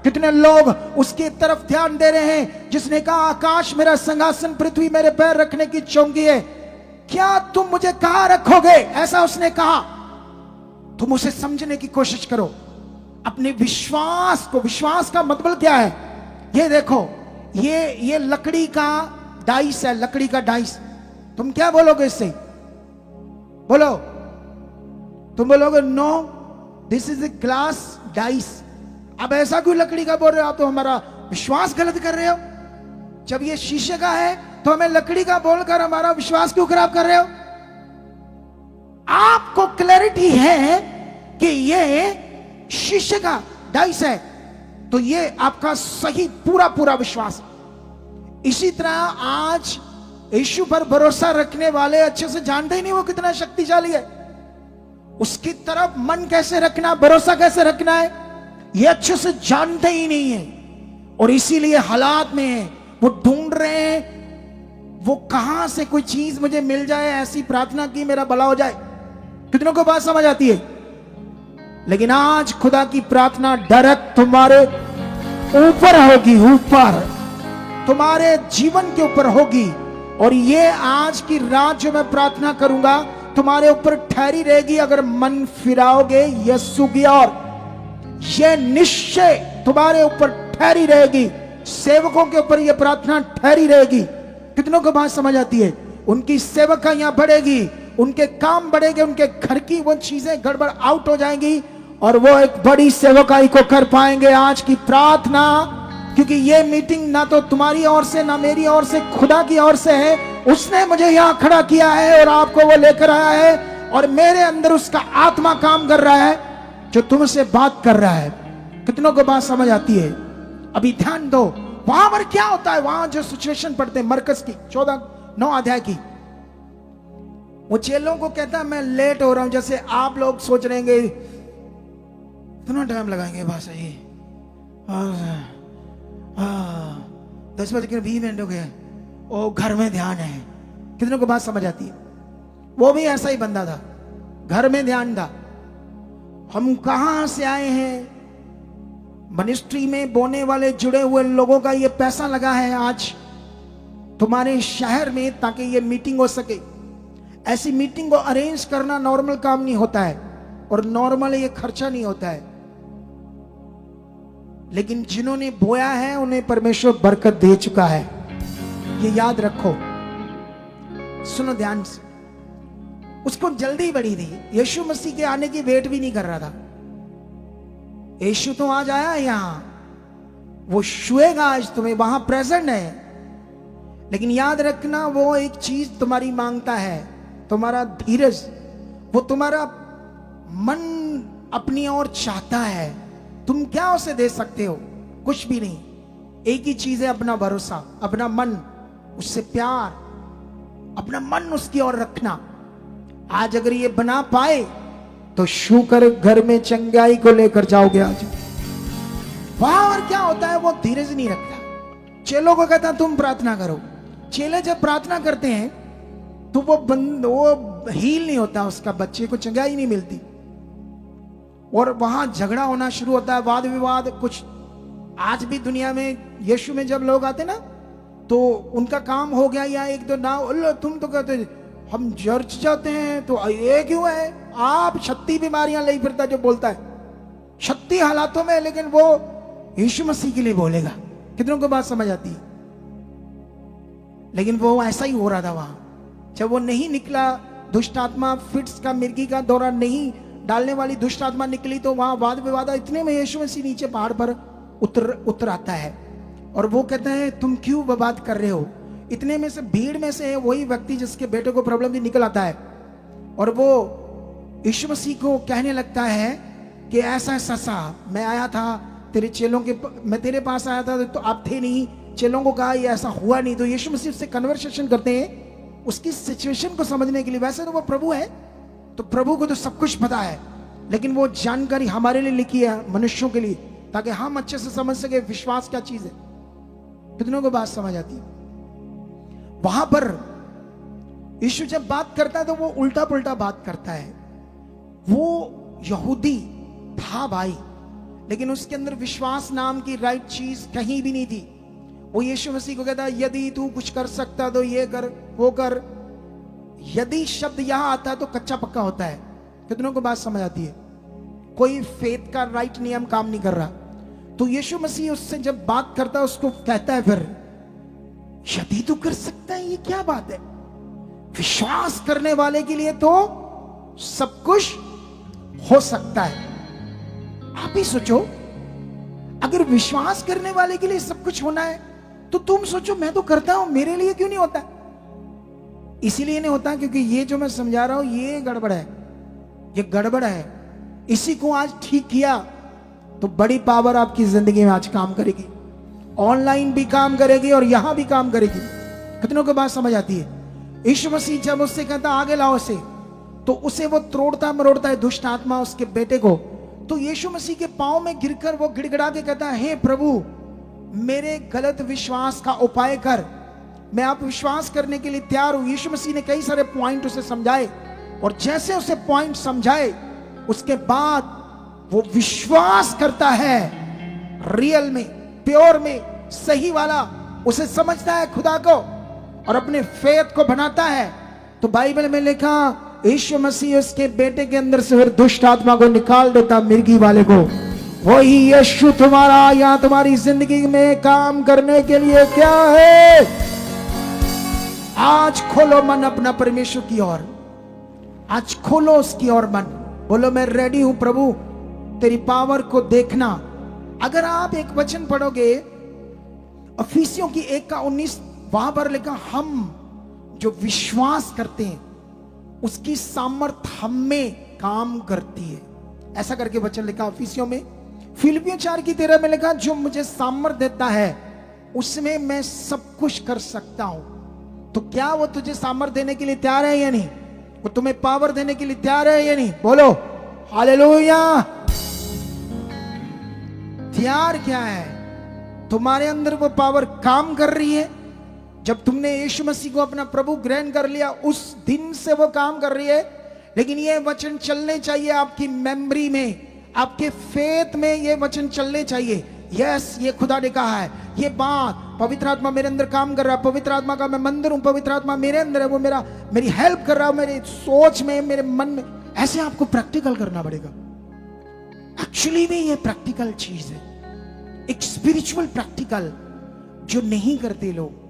कितने लोग उसकी तरफ ध्यान दे रहे हैं जिसने कहा, आकाश मेरा सिंहासन, पृथ्वी मेरे पैर रखने की चौकी है, क्या तुम मुझे कहां रखोगे? ऐसा उसने कहा। तुम उसे समझने की कोशिश करो। अपने विश्वास को, विश्वास का मतलब क्या है? ये देखो, ये लकड़ी का डाइस है, लकड़ी का डाइस। तुम क्या बोलोगे इससे? बोलो, तुम बोलोगे no this is a glass dice. अब ऐसा क्यों लकड़ी का बोल रहे हो? आप तो हमारा विश्वास गलत कर रहे हो। जब ये शीशे का है तो हमें लकड़ी का बोलकर हमारा विश्वास क्यों खराब कर रहे हो? आपको क्लैरिटी है कि ये शीशे का डाइस है, तो ये आपका सही पूरा पूरा विश्वास। इसी तरह आज यीशु पर भरोसा रखने वाले अच्छे से जानते ही नहीं वो कितना शक्तिशाली है। उसकी तरफ मन कैसे रखना, भरोसा कैसे रखना है, ये अच्छे से जानते ही नहीं है। और इसीलिए हालात में है, वो ढूंढ रहे हैं वो कहां से कोई चीज मुझे मिल जाए, ऐसी प्रार्थना की मेरा भला हो जाए। कितनों को बात समझ आती है? लेकिन आज खुदा की प्रार्थना डायरेक्ट तुम्हारे ऊपर होगी, ऊपर तुम्हारे जीवन के ऊपर होगी। और ये आज की रात जो मैं प्रार्थना करूंगा तुम्हारे ऊपर ठहरी रहेगी अगर मन फिराओगे यीशु की ओर। ये निश्चय तुम्हारे ऊपर ठहरी रहेगी, सेवकों के ऊपर यह प्रार्थना ठहरी रहेगी। कितनों को बात समझ आती है? उनकी सेवकाइयां बढ़ेगी, उनके काम बढ़ेंगे, उनके घर की वो चीजें गड़बड़ आउट हो जाएंगी और वो एक बड़ी सेवकाई को कर पाएंगे। आज की प्रार्थना, क्योंकि ये मीटिंग ना तो तुम्हारी ओर से ना मेरी ओर से, खुदा की ओर से है। उसने मुझे यहां खड़ा किया है और आपको वो लेकर आया है, और मेरे अंदर उसका आत्मा काम कर रहा है जो तुमसे बात कर रहा है। कितनों को बात समझ आती है? अभी ध्यान दो, वहां पर क्या होता है? वहां जो सिचुएशन पढ़ते हैं मरकस की 14-9 अध्याय की, वो चेलों को कहता है मैं लेट हो रहा हूं। जैसे आप लोग सोच रहे हैं इतना टाइम लगाएंगे भाषा ये 10:20 हो गए, ओ घर में ध्यान है। कितनों को बात समझ आती है? वो भी ऐसा ही बंदा था, घर में ध्यान था। हम कहां से आए हैं? मिनिस्ट्री में बोने वाले जुड़े हुए लोगों का ये पैसा लगा है आज तुम्हारे शहर में, ताकि ये मीटिंग हो सके। ऐसी मीटिंग को अरेंज करना नॉर्मल काम नहीं होता है, और नॉर्मल ये खर्चा नहीं होता है। लेकिन जिन्होंने बोया है उन्हें परमेश्वर बरकत दे चुका है, ये याद रखो। सुनो ध्यान से, उसको जल्दी बड़ी थी, यीशु मसीह के आने की वेट भी नहीं कर रहा था। यीशु तो आज आया यहां, वो छुएगा आज तुम्हें, वहां प्रेजेंट है। लेकिन याद रखना, वो एक चीज तुम्हारी मांगता है, तुम्हारा धीरज। वो तुम्हारा मन अपनी ओर चाहता है। तुम क्या उसे दे सकते हो? कुछ भी नहीं। एक ही चीज है, अपना भरोसा, अपना मन, उससे प्यार, अपना मन उसकी ओर रखना। आज अगर ये बना पाए तो शू कर घर में चंगाई को लेकर जाओगे आज। वहां और क्या होता है? वो धीरज नहीं रखता। चेलों को कहता तुम प्रार्थना करो। चेले जब प्रार्थना करते हैं तो वो हील नहीं होता, उसका बच्चे को चंगाई नहीं मिलती, और वहां झगड़ा होना शुरू होता है, वाद विवाद। कुछ आज भी दुनिया में यीशु में जब लोग आते ना, तो उनका काम हो गया, या एक दो ना, तुम तो कहते हम चर्च जाते हैं तो ये क्यों है? आप 36 बीमारियां ले फिरता जो बोलता है 36 हालातों में, लेकिन वो यीशु मसीह के लिए बोलेगा। कितनों को बात समझ आती है? लेकिन वो ऐसा ही हो रहा था वहां। जब वो नहीं निकला, दुष्ट आत्मा, फिट्स का, मिर्गी का दौरा नहीं डालने वाली दुष्ट आत्मा निकली, तो वहां वाद विवाद। इतने में यीशु मसीह नीचे पहाड़ पर उतर आता है, और वो कहता है तुम क्यों बर्बाद कर रहे हो? इतने में से, भीड़ में से वही व्यक्ति जिसके बेटे को प्रॉब्लम थी निकल आता है, और वो यीशु मसीह को कहने लगता है कि ऐसा ऐसा मैं आया था तेरे चेलों के, मैं तेरे पास आया था तो आप थे नहीं। चेलों को कहा ये ऐसा हुआ नहीं। तो यीशु मसीह से कन्वर्सेशन करते हैं उसकी सिचुएशन को समझने के लिए। वैसे तो वो प्रभु है, तो प्रभु को तो सब कुछ पता है, लेकिन वो जानकारी हमारे लिए लिखी है, मनुष्यों के लिए, ताकि हम अच्छे से समझ सके विश्वास क्या चीज है। कितनों को बात समझ आती है? वहां पर यीशु जब बात करता है तो वो उल्टा पुल्टा बात करता है। वो यहूदी था भाई, लेकिन उसके अंदर विश्वास नाम की राइट चीज कहीं भी नहीं थी। वो यीशु मसीह को कहता है यदि तू कुछ कर सकता तो ये कर, वो कर। यदि शब्द यहां आता है तो कच्चा पक्का होता है। कितनों को बात समझ आती है? कोई फेथ का राइट नियम काम नहीं कर रहा। तो यीशु मसीह उससे जब बात करता है, उसको कहता है फिर यदि तू कर सकता है, ये क्या बात है? विश्वास करने वाले के लिए तो सब कुछ हो सकता है। आप ही सोचो, अगर विश्वास करने वाले के लिए सब कुछ होना है तो तुम सोचो मैं तो करता हूं, मेरे लिए क्यों नहीं होता? इसीलिए नहीं होता क्योंकि ये जो मैं समझा रहा हूं ये गड़बड़ है, ये गड़बड़ है। इसी को आज ठीक किया तो बड़ी पावर आपकी जिंदगी में आज काम करेगी, ऑनलाइन भी काम करेगी और यहां भी काम करेगी। कितनों को बात समझ आती है? यीशु मसीह जब उससे कहता आगे लाओ उसे, तो उसे वो तोड़ता मरोड़ता है दुष्ट आत्मा उसके बेटे को। तो यीशु मसीह के पांव में गिरकर वो गिड़गिड़ा के कहता है, हे प्रभु मेरे गलत विश्वास का उपाय कर, मैं आप विश्वास करने के लिए तैयार हूं। यीशु मसीह ने कई सारे पॉइंट उसे समझाए और जैसे उसे पॉइंट समझाए उसके बाद वो विश्वास करता है, रियल में, प्योर में, सही वाला उसे समझता है खुदा को और अपने फेथ को बनाता है। तो बाइबल में लिखा यीशु मसीह उसके बेटे के अंदर से फिर दुष्ट आत्मा को निकाल देता, मिर्गी वाले को। वही यीशु तुम्हारा या तुम्हारी जिंदगी में काम करने के लिए क्या है? आज खोलो मन अपना परमेश्वर की ओर, आज खोलो उसकी ओर मन, बोलो मैं रेडी हूं प्रभु तेरी पावर को देखना। अगर आप एक वचन पढ़ोगे अफिसियों की 1:19, वहां पर लिखा हम जो विश्वास करते हैं उसकी सामर्थ हम में काम करती है, ऐसा करके वचन लिखा अफिसियों में। फिलिपियों 4:13 में लिखा जो मुझे सामर्थ देता है उसमें मैं सब कुछ कर सकता हूं। तो क्या वो तुझे सामर्थ देने के लिए तैयार है या नहीं? वो तुम्हें पावर देने के लिए तैयार है या नहीं? बोलो हालेलुया। तैयार क्या है? तुम्हारे अंदर वो पावर काम कर रही है। जब तुमने यीशु मसीह को अपना प्रभु ग्रहण कर लिया उस दिन से वो काम कर रही है। लेकिन ये वचन चलने चाहिए आपकी मेमोरी में, आपके फेथ में ये वचन चलने चाहिए। यस, ये खुदा ने कहा है, ये बात पवित्र आत्मा मेरे अंदर काम कर रहा है, पवित्र आत्मा का मैं मंदिर हूं, पवित्र आत्मा मेरे अंदर है, वो मेरी हेल्प कर रहा है, मेरी सोच में, मेरे मन में। ऐसे आपको प्रैक्टिकल करना पड़ेगा। एक्चुअली में ये प्रैक्टिकल चीज है, एक स्पिरिचुअल प्रैक्टिकल जो नहीं करते लोग।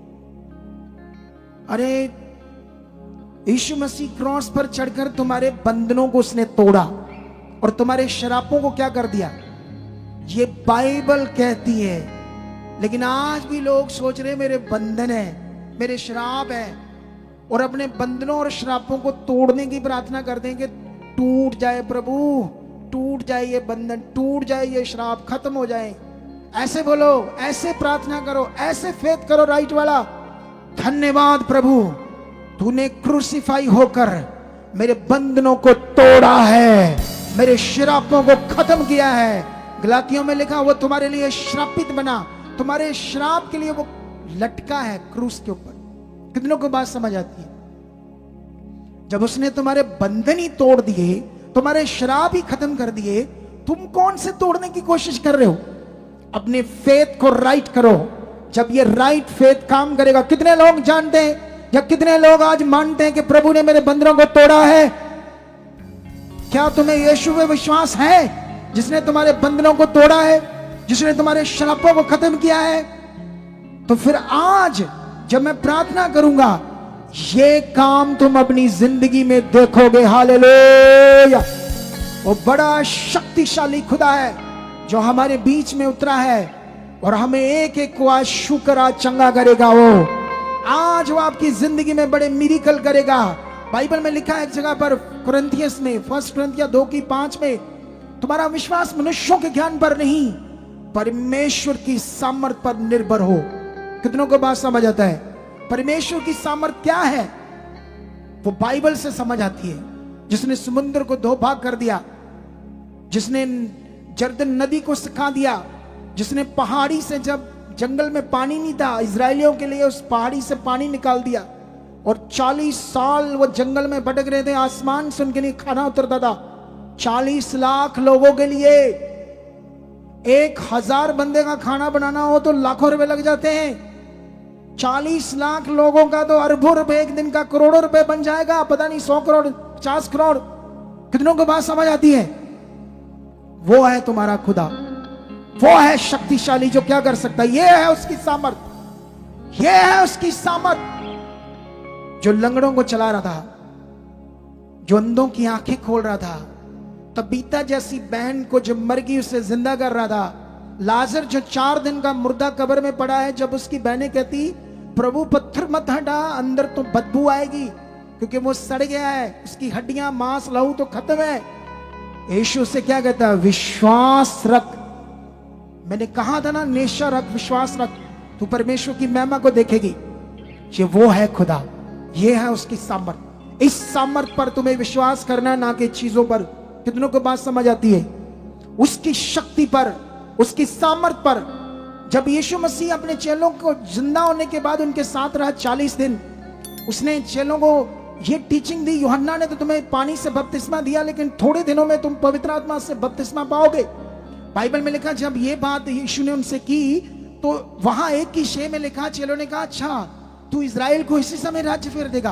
अरे यीशु मसीह क्रॉस पर चढ़कर तुम्हारे बंधनों को उसने तोड़ा और तुम्हारे शरापों को क्या कर दिया, ये बाइबल कहती है। लेकिन आज भी लोग सोच रहे मेरे बंधन है, मेरे श्राप है, और अपने बंधनों और श्रापों को तोड़ने की प्रार्थना करते हैं कि टूट जाए प्रभु, टूट जाए ये बंधन, टूट जाए ये श्राप, खत्म हो जाए। ऐसे बोलो, ऐसे प्रार्थना करो, ऐसे फेथ करो राइट वाला। धन्यवाद प्रभु, तूने क्रूसिफाई होकर मेरे बंधनों को तोड़ा है, मेरे श्रापों को खत्म किया है। गलातियों में लिखा वो तुम्हारे लिए श्रापित बना, तुम्हारे श्राप के लिए वो लटका है क्रूस के ऊपर। कितनों को बात समझ आती है? जब उसने तुम्हारे बंधन ही तोड़ दिए, तुम्हारे श्राप ही खत्म कर दिए, तुम कौन से तोड़ने की कोशिश कर रहे हो? अपने फेथ को राइट करो। जब ये राइट फेथ काम करेगा, कितने लोग जानते हैं या कितने लोग आज मानते हैं कि प्रभु ने मेरे बंधनों को तोड़ा है? क्या तुम्हें यीशु में विश्वास है जिसने तुम्हारे बंधनों को तोड़ा है, जिसने तुम्हारे श्रापों को खत्म किया है? तो फिर आज जब मैं प्रार्थना करूंगा, ये काम तुम अपनी जिंदगी में देखोगे। हालेलुया। वो बड़ा शक्तिशाली खुदा है जो हमारे बीच में उतरा है और हमें एक एक को आज शुक्र आज चंगा करेगा। वो आज वो आपकी जिंदगी में बड़े मिरेकल करेगा। बाइबल में लिखा है एक जगह पर कुरिन्थियस में, 1 कुरिन्थियस 2:5 में, तुम्हारा विश्वास मनुष्यों के ज्ञान पर नहीं परमेश्वर की सामर्थ पर निर्भर हो। कितनों को बात समझ आता है? परमेश्वर की सामर्थ क्या है वो बाइबल से समझ आती है। जिसने समुद्र को 2 भाग कर दिया, जिसने जर्दन नदी को सिखा दिया, जिसने पहाड़ी से, जब जंगल में पानी नहीं था इजरायलियों के लिए, उस पहाड़ी से पानी निकाल दिया और 40 साल वो जंगल में भटक रहे थे, आसमान से उनके लिए खाना उतरता था। 40 लाख लोगों के लिए 1000 बंदे का खाना बनाना हो तो लाखों रुपए लग जाते हैं। 40 लाख लोगों का तो अरबों रुपए एक दिन का, करोड़ों रुपए बन जाएगा, पता नहीं 100 करोड़ 50 करोड़। कितनों को बात समझ आती है? वो है तुम्हारा खुदा, वो है शक्तिशाली जो क्या कर सकता है। ये है उसकी सामर्थ, ये है उसकी सामर्थ। जो लंगड़ों को चला रहा था, जो अंधों की आंखें खोल रहा था, तबीता जैसी बहन को जो मर गई उसे जिंदा कर रहा था, लाजर जो 4 दिन का मुर्दा कब्र में पड़ा है, जब उसकी बहनें कहती प्रभु पत्थर मत हटा, अंदर तो बदबू आएगी क्योंकि वो सड़ गया है, उसकी हड्डियां मांस लहू तो खत्म है। यीशु से क्या कहता है, विश्वास रख। मैंने कहा था ना, नेशा रख, विश्वास रख, तू परमेश्वर की महिमा को देखेगी। ये वो है खुदा, ये है उसकी सामर्थ। इस सामर्थ पर तुम्हें विश्वास करना है, ना कि चीजों पर। कितनों को बात समझ आती है? उसकी शक्ति पर, उसकी सामर्थ पर। जब यीशु मसीह अपने चेलों को जिंदा होने के बाद उनके साथ रहा 40 दिन, उसने चेलों को ये टीचिंग दी, यूहन्ना ने तो तुम्हें पानी से बपतिस्मा दिया, लेकिन थोड़े दिनों में तुम पवित्र आत्मा से बपतिस्मा पाओगे। बाइबल में लिखा, जब ये बात यीशु ने उनसे की तो वहां 1 की 6 में लिखा, चेलों ने कहा अच्छा तू इजराइल को इसी समय राज्य फेर देगा।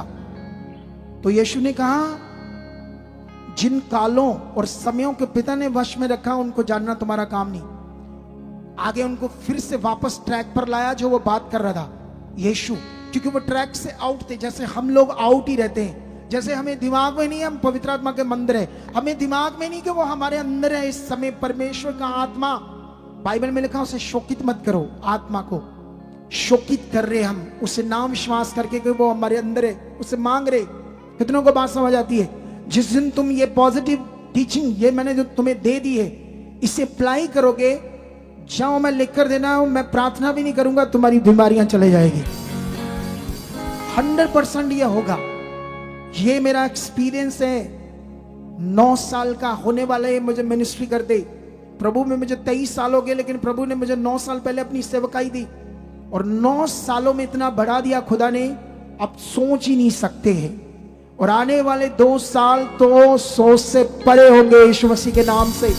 तो यीशु ने कहा, जिन कालों और समयों के पिता ने वश में रखा उनको जानना तुम्हारा काम नहीं। आगे उनको फिर से वापस ट्रैक पर लाया, जो वो बात कर रहा था यीशु, क्योंकि वो ट्रैक से आउट थे। जैसे हम लोग आउट ही रहते हैं, जैसे हमें दिमाग में नहीं हम पवित्र आत्मा के मंदिर है, हमें दिमाग में नहीं कि वो हमारे अंदर है। इस समय परमेश्वर का आत्मा, बाइबल में लिखा, उसे शोकित मत करो। आत्मा को शोकित कर रहे हम, उसे नाम विश्वास करके कि वो हमारे अंदर है, उसे मांग रहे। कितनों को बात समझ आती है? जिस दिन तुम ये पॉजिटिव टीचिंग, ये मैंने जो तुम्हें दे दी है, इसे अप्लाई करोगे, जाओ मैं लिख कर देना, मैं प्रार्थना भी नहीं करूंगा, तुम्हारी बीमारियां चले जाएगी। 100% ये होगा। ये मेरा एक्सपीरियंस है। 9 साल का होने वाला है मुझे मिनिस्ट्री करते। प्रभु में मुझे 23 साल हो गए, लेकिन प्रभु ने मुझे 9 साल पहले अपनी सेवकाई दी, और 9 सालों में इतना बढ़ा दिया खुदा ने, अब सोच ही नहीं सकते हैं। और आने वाले 2 साल तो सोच से परे होंगे यीशु मसीह के नाम से।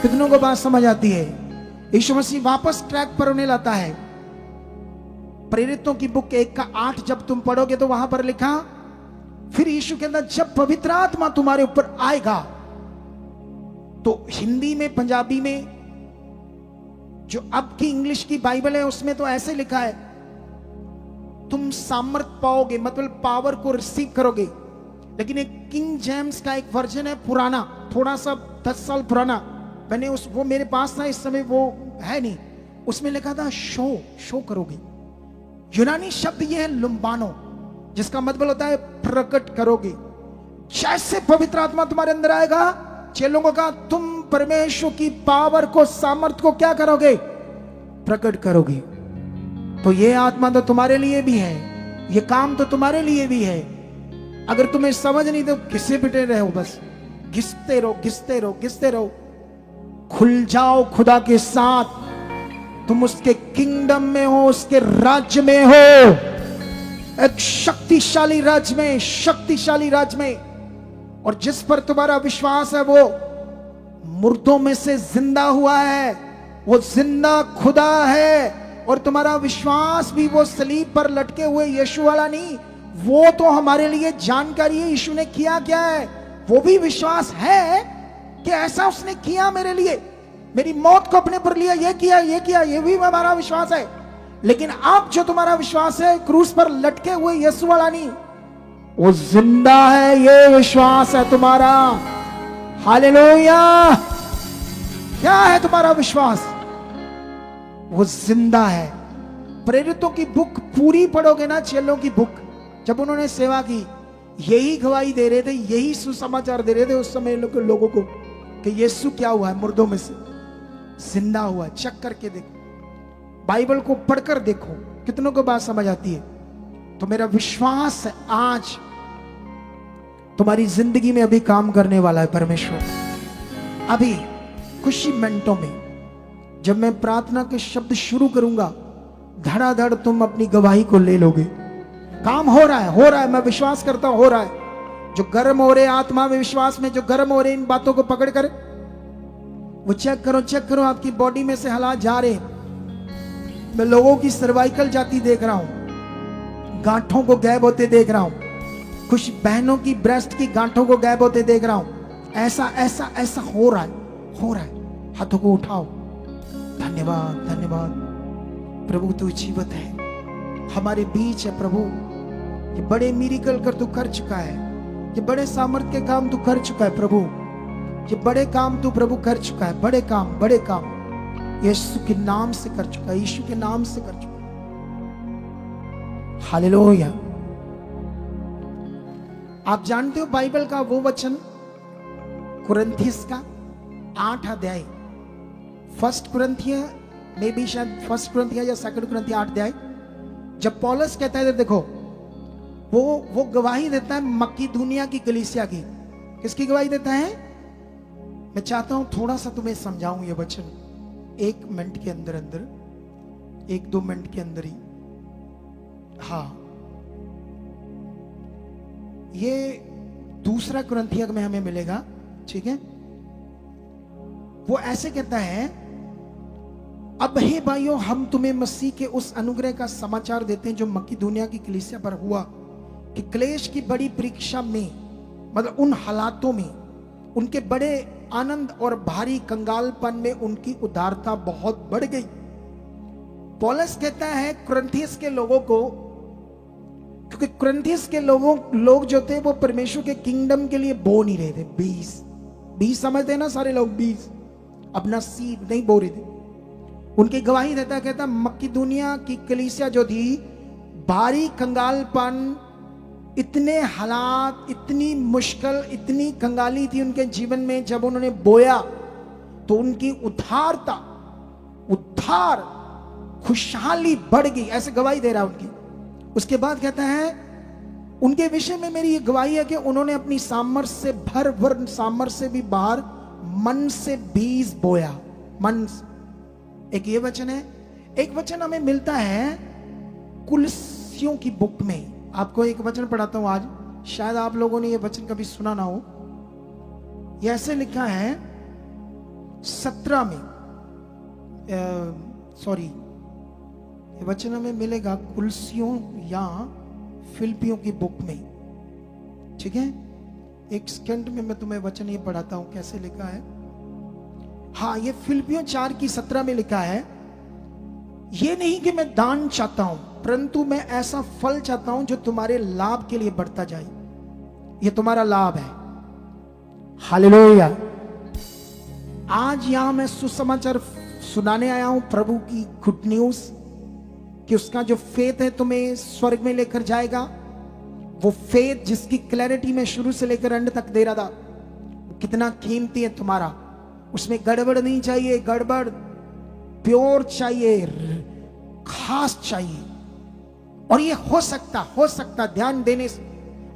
कितनों को बात समझ आती है? यीशु मसीह वापस ट्रैक पर उन्हें लाता है। प्रेरितों की बुक 1:8 जब तुम पढ़ोगे तो वहां पर लिखा, फिर यीशु के अंदर जब पवित्र आत्मा तुम्हारे ऊपर आएगा, तो हिंदी में, पंजाबी में, जो अब की इंग्लिश की बाइबल है उसमें तो ऐसे लिखा है, तुम सामर्थ पाओगे, मतलब पावर को रिसीव करोगे। लेकिन एक किंग जेम्स का एक वर्जन है पुराना, थोड़ा सा 10 साल पुराना, मैंने वो मेरे पास था, इस समय वो है नहीं, उसमें लिखा था शो करोगे। यूनानी शब्द ये है लुम्बानो, जिसका मतलब होता है प्रकट करोगे। जैसे पवित्र आत्मा तुम्हारे अंदर आएगा, चेलों को कहा, तुम परमेश्वर की पावर को, सामर्थ को क्या करोगे? प्रकट करोगे। तो ये आत्मा तो तुम्हारे लिए भी है, ये काम तो तुम्हारे लिए भी है। अगर तुम्हें समझ नहीं तो घिसे पिटे रहो, बस घिसते रहो, घिसते रहो, घिसते रहो। खुल जाओ खुदा के साथ, तुम उसके किंगडम में हो, उसके राज्य में हो, एक शक्तिशाली राज्य में, शक्तिशाली राज्य में। और जिस पर तुम्हारा विश्वास है वो मुर्दों में से जिंदा हुआ है, वो जिंदा खुदा है। और तुम्हारा विश्वास भी वो सलीब पर लटके हुए यीशु वाला नहीं, वो तो हमारे लिए जानकारी है यीशु ने किया क्या है। वो भी विश्वास है कि ऐसा उसने किया मेरे लिए, मेरी मौत को अपने पर लिया, ये किया, ये किया, ये भी हमारा विश्वास है। लेकिन अब जो तुम्हारा विश्वास है क्रूस पर लटके हुए यीशु वाला नहीं, वो जिंदा है, ये विश्वास है तुम्हारा। हालेलुया। क्या है तुम्हारा विश्वास? वो जिंदा है। प्रेरितों की बुक पूरी पढ़ोगे ना, चेलों की बुक, जब उन्होंने सेवा की, यही गवाही दे रहे थे, यही सुसमाचार दे रहे थे उस समय लोगों को कि यीशु क्या हुआ है, मुर्दों में से जिंदा हुआ। चेक करके देखो, बाइबल को पढ़कर देखो, कितनों को बात समझ आती है? तो मेरा विश्वास है आज तुम्हारी जिंदगी में अभी काम करने वाला है परमेश्वर। अभी कुछ ही मिनटों में जब मैं प्रार्थना के शब्द शुरू करूंगा, धड़ाधड़ तुम अपनी गवाही को ले लोगे। काम हो रहा है, हो रहा है, मैं विश्वास करता हूं हो रहा है। जो गर्म हो रहे आत्मा में, विश्वास में जो गर्म हो रहे, इन बातों को पकड़ कर वो चेक करो, चेक करो, आपकी बॉडी में से हालात जा रहे। मैं लोगों की सर्वाइकल जाती देख रहा हूं, गांठों को गैब होते देख रहा हूं, कुछ बहनों की ब्रेस्ट की गांठों को गैब होते देख रहा हूं। ऐसा ऐसा ऐसा हो रहा है, हो रहा है। हाथों को उठाओ। धन्यवाद, धन्यवाद प्रभु, तू जीवित है, हमारे बीच है प्रभु। ये बड़े मिरेकल कर तू कर चुका है, ये बड़े सामर्थ्य के काम तू कर चुका है प्रभु, ये बड़े काम तू प्रभु कर चुका है, बड़े काम, बड़े काम यीशु के नाम से कर चुका है, यीशु के नाम से कर चुका है। हालेलुया। आप जानते हो बाइबल का वो वचन कुरिन्थियस का 8 अध्याय, फर्स्ट कुरिन्थिय में भी शायद फर्स्ट कुरिन्थिय या सेकंड कुरिन्थिय 8 अध्याय, जब पौलुस कहता है, देखो वो गवाही देता है मकिदुनिया की कलीसिया की। किसकी गवाही देता है? मैं चाहता हूं थोड़ा सा तुम्हें समझाऊं ये वचन 1 मिनट के अंदर अंदर, 1-2 मिनट के अंदर ही। हाँ, ये दूसरा कुरिन्थिय में हमें मिलेगा, ठीक है। वो ऐसे कहता है, अब हे भाइयों, हम तुम्हें मसीह के उस अनुग्रह का समाचार देते हैं जो मकिदुनिया की कलीसिया पर हुआ, कि क्लेश की बड़ी परीक्षा में, मतलब उन हालातों में, उनके बड़े आनंद और भारी कंगालपन में उनकी उदारता बहुत बढ़ गई। पौलुस कहता है कुरिन्थियस के लोगों को, क्योंकि कुरिन्थियस के लोग जो थे वो परमेश्वर के किंगडम के लिए बो नहीं रहे थे। 20 समझते हैं ना सारे लोग, 20 अपना सीड नहीं बो रहे थे। उनकी गवाही देता, कहता मकिदुनिया की कलीसिया जो थी, भारी कंगालपन, इतने हालात, इतनी मुश्किल, इतनी कंगाली थी उनके जीवन में, जब उन्होंने बोया तो उनकी उद्धार खुशहाली बढ़ गई, ऐसे गवाही दे रहा है उनकी। उसके बाद कहता है, उनके विषय में मेरी ये गवाही है कि उन्होंने अपनी सामर्थ्य से भर सामर्थ्य से भी बाहर मन से बीज बोया। मन, एक ये वचन है। एक वचन हमें मिलता है कुलसियों की बुक में। आपको एक वचन पढ़ाता हूं आज, शायद आप लोगों ने ये वचन कभी सुना ना हो। ये ऐसे लिखा है 17 में, सॉरी, ये वचन हमें मिलेगा कुलसियों या फिलिपियों की बुक में, ठीक है। एक सेकंड में मैं तुम्हें वचन ये पढ़ाता हूं कैसे लिखा है। हाँ, ये फिलिपियों 4:17 में लिखा है, ये नहीं कि मैं दान चाहता हूं, परंतु मैं ऐसा फल चाहता हूं जो तुम्हारे लाभ के लिए बढ़ता जाए। ये तुम्हारा लाभ है। हालेलुया। आज यहां मैं सुसमाचार सुनाने आया हूं, प्रभु की गुड न्यूज, कि उसका जो फेथ है तुम्हें स्वर्ग में लेकर जाएगा। वो फेथ जिसकी क्लैरिटी में शुरू से लेकर अंत तक दे रहा था, कितना कीमती है तुम्हारा। उसमें गड़बड़ नहीं चाहिए, गड़बड़ प्योर चाहिए, खास चाहिए। और ये हो सकता ध्यान देने से।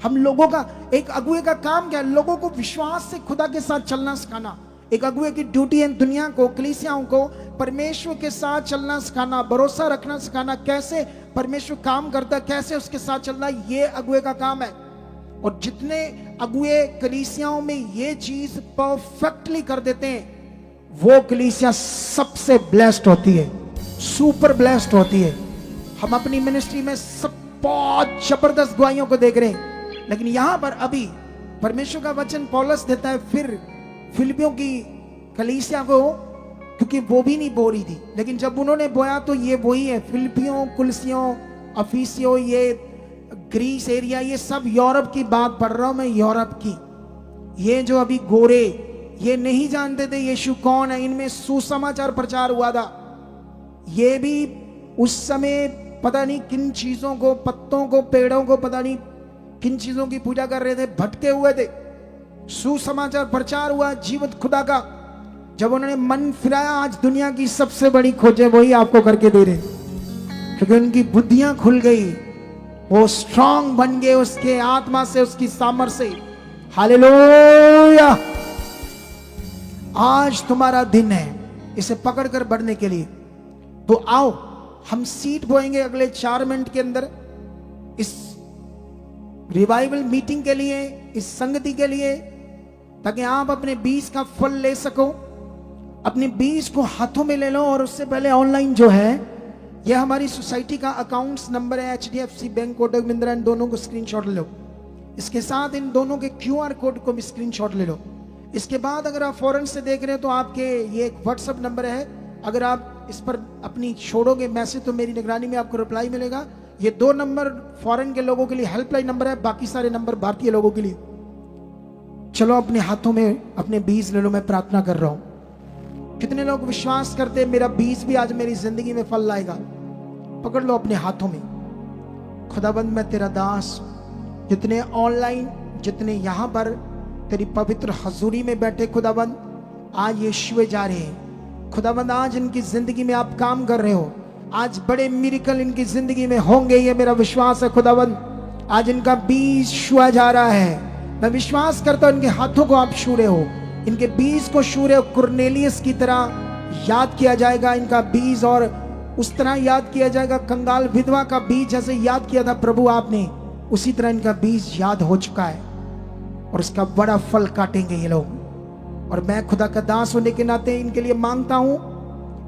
हम लोगों का, एक अगुए का काम क्या है? लोगों को विश्वास से खुदा के साथ चलना सिखाना। एक अगुए की ड्यूटी है दुनिया को, कलीसियाओं को परमेश्वर के साथ चलना सिखाना, भरोसा रखना सिखाना, कैसे परमेश्वर काम करता है, कैसे उसके साथ चलना, ये अगुए का काम है। और जितने अगुए कलीसियाओं में ये चीज परफेक्टली कर देते हैं, वो कलीसिया सबसे ब्लेस्ड होती है, सुपर ब्लेस्ड होती है। हम अपनी मिनिस्ट्री में सब बहुत जबरदस्त गवाहियों को देख रहे हैं, लेकिन यहां पर अभी परमेश्वर का वचन पौलुस देता है फिर फिलिपियों की कलीसिया को, क्योंकि वो भी नहीं बो रही थी, लेकिन जब उन्होंने बोया तो ये वही है। फिलिपियों, कुलसियों, अफिसियों, ये ग्रीस एरिया, ये सब यूरोप की बात पढ़ रहा हूं मैं, यूरोप की। ये जो अभी गोरे, ये नहीं जानते थे यीशु कौन है, इनमें सुसमाचार प्रचार हुआ था। ये भी उस समय पता नहीं किन चीजों को, पत्तों को, पेड़ों को, पता नहीं किन चीजों की पूजा कर रहे थे, भटके हुए थे। सुसमाचार प्रचार हुआ जीवित खुदा का। जब उन्होंने मन फिराया, आज दुनिया की सबसे बड़ी खोजें वही आपको करके दे रहे, क्योंकि उनकी बुद्धियां खुल गई, वो स्ट्रांग बन गए उसके आत्मा से, उसकी सामर्थ्य से। हालेलुया। आज तुम्हारा दिन है इसे पकड़कर बढ़ने के लिए। तो आओ हम सीट बोएंगे अगले 4 मिनट के अंदर इस रिवाइवल मीटिंग के लिए, इस संगति के लिए, ताकि आप अपने बीज का फल ले सको। अपने बीज को हाथों में ले लो। और उससे पहले ऑनलाइन जो है, यह हमारी सोसाइटी का अकाउंट्स नंबर है, HDFC बैंक, कोटक महिंद्रा, इन दोनों को स्क्रीनशॉट ले लो। इसके साथ इन दोनों के QR कोड को भी स्क्रीनशॉट ले लो। इसके बाद अगर आप फौरन से देख रहे हैं तो आपके ये एक व्हाट्सएप नंबर है, अगर आप इस पर अपनी छोड़ोगे मैसेज तो मेरी निगरानी में आपको रिप्लाई मिलेगा। ये 2 नंबर फॉरेन के लोगों के लिए हेल्पलाइन नंबर है, बाकी सारे नंबर भारतीय लोगों के लिए। चलो अपने हाथों में अपने बीज ले लो, मैं प्रार्थना कर रहा हूं। कितने लोग विश्वास करते हैं मेरा बीज भी आज मेरी जिंदगी में फल लाएगा? पकड़ लो अपने हाथों में। खुदाबंद मैं तेरा दास, जितने ऑनलाइन जितने यहां पर तेरी पवित्र हजूरी में बैठे खुदाबंद, आज यीशु जा रहे हैं खुदाबंद, आज इनकी जिंदगी में आप काम कर रहे हो, आज बड़े मिरेकल इनकी जिंदगी में होंगे, ये मेरा विश्वास है खुदाबंद। आज इनका बीज छुआ जा रहा है, मैं विश्वास करता हूं इनके हाथों को आप छू रहे हो, इनके बीज को छू रहे हो। कुरनेलियस की तरह याद किया जाएगा इनका बीज, और उस तरह याद किया जाएगा कंगाल विधवा का बीज जैसे याद किया था प्रभु आपने, उसी तरह इनका बीज याद हो चुका है और इसका बड़ा फल काटेंगे ये लोग। और मैं खुदा का दास होने के नाते इनके लिए मांगता हूं,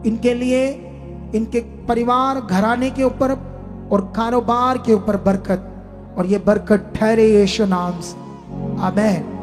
इनके लिए, इनके परिवार घराने के ऊपर और कारोबार के ऊपर बरकत, और ये बरकत ठहरे यीशु नाम से, आमीन।